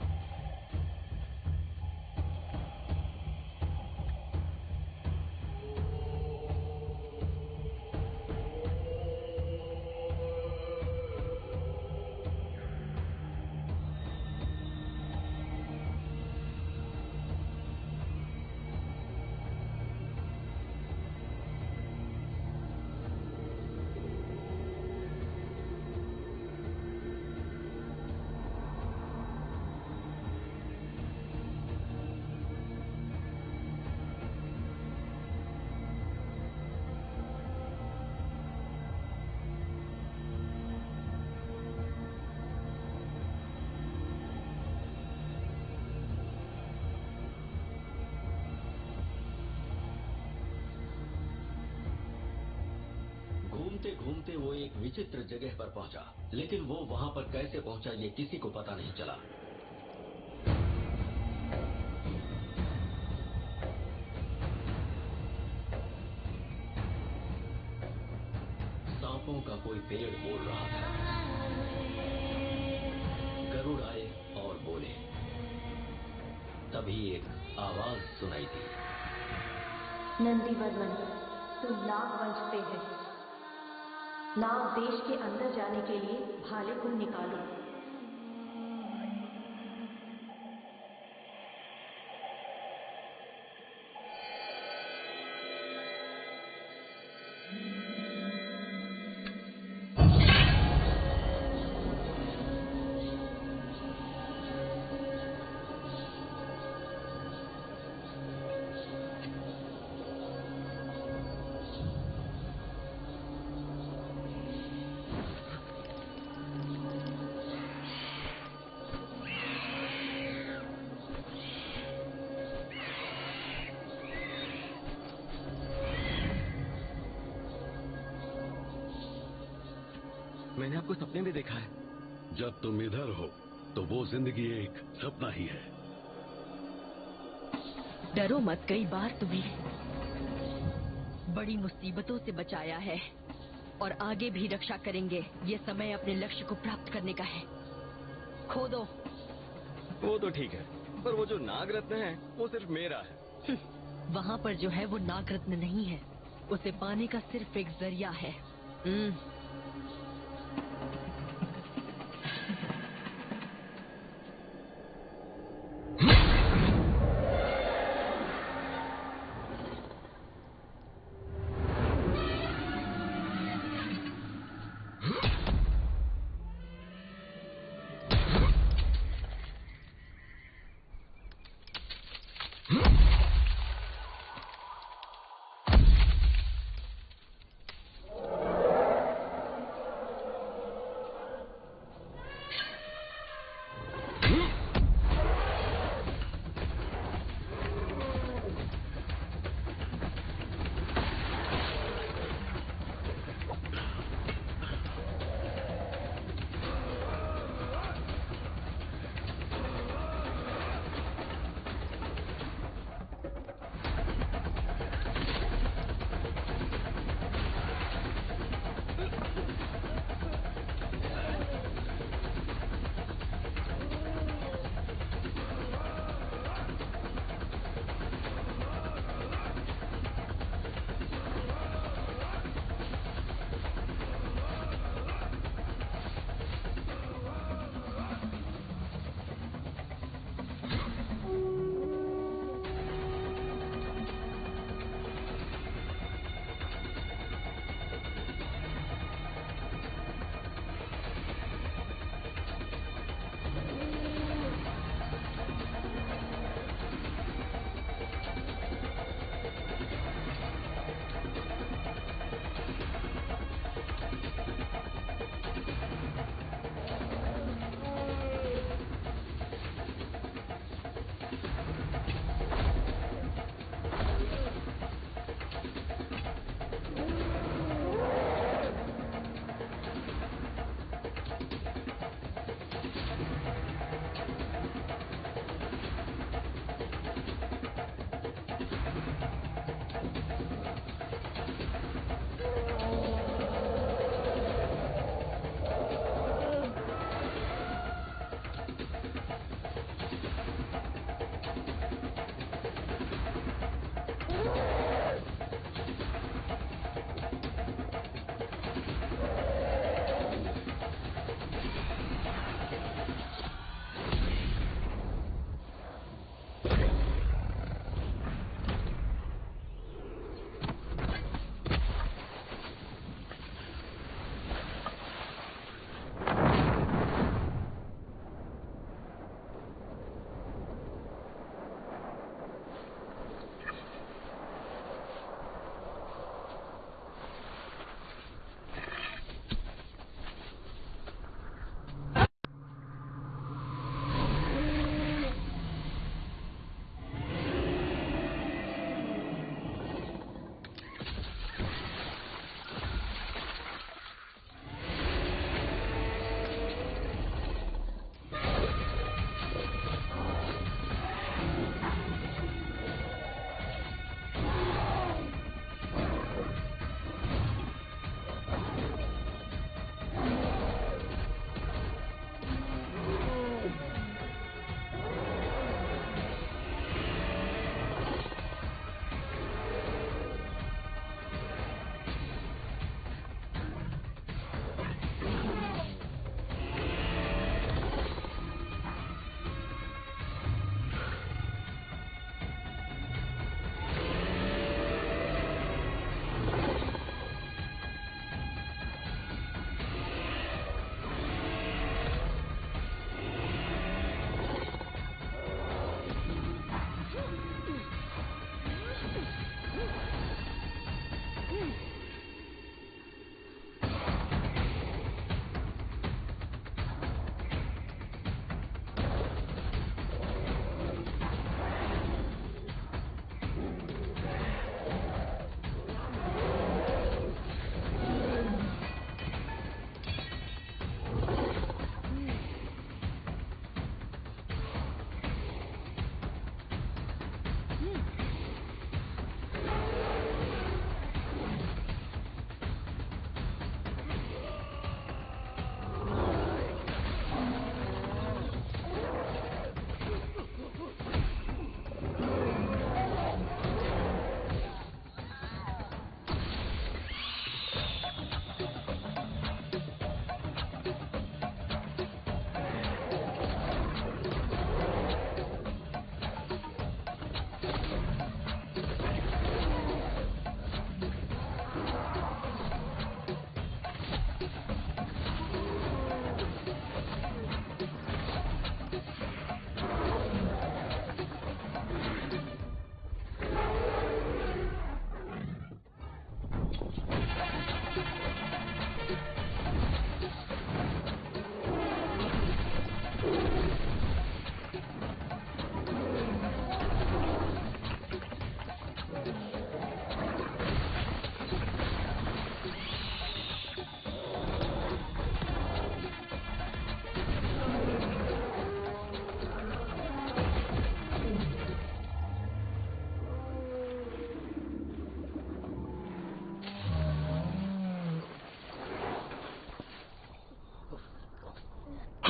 घूमते घूमते वो एक विचित्र जगह पर पहुंचा, लेकिन वो वहां पर कैसे पहुंचा ये किसी को पता नहीं चला। सांपों का कोई पेड़ बोल रहा था। गरुड़ आए और बोले। तभी एक आवाज सुनाई दी। नंदीवर्मन, तुम नाग वंश से है। नाग देश के अंदर जाने के लिए भाले को निकालो। मैंने आपको सपने में देखा है। जब तुम इधर हो तो वो जिंदगी एक सपना ही है। डरो मत, कई बार तुम्हें बड़ी मुसीबतों से बचाया है और आगे भी रक्षा करेंगे। ये समय अपने लक्ष्य को प्राप्त करने का है। खो दो। वो तो ठीक है, पर वो जो नागरत्न है वो सिर्फ मेरा है। वहाँ पर जो है वो नागरत्न नहीं है, उसे पाने का सिर्फ एक जरिया है।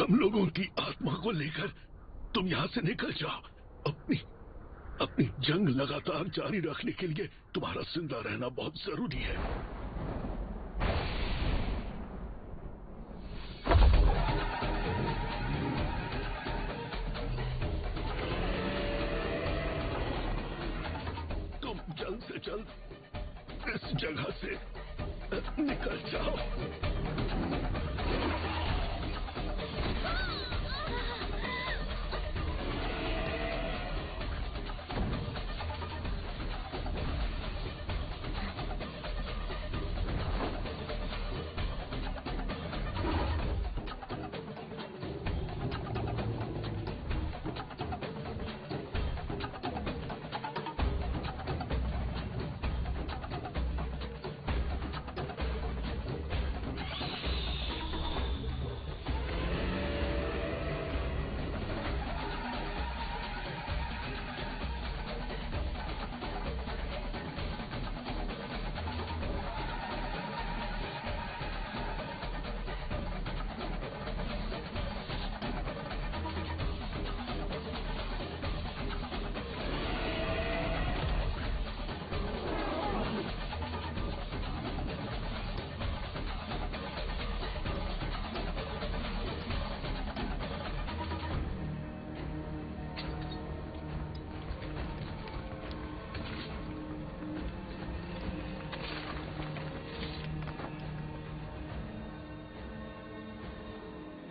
हम लोगों की आत्मा को लेकर तुम यहाँ से निकल जाओ। अपनी जंग लगातार जारी रखने के लिए तुम्हारा जिंदा रहना बहुत जरूरी है। तुम जल्द से जल्द इस जगह से निकल जाओ।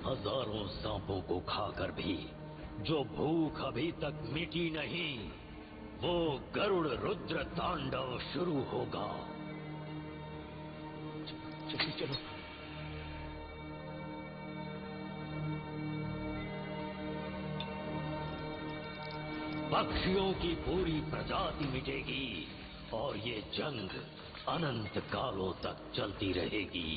हजारों सांपों को खाकर भी जो भूख अभी तक मिटी नहीं, वो गरुड़ रुद्र तांडव शुरू होगा। जल्दी चलो। पक्षियों की पूरी प्रजाति मिटेगी और ये जंग अनंत कालों तक चलती रहेगी।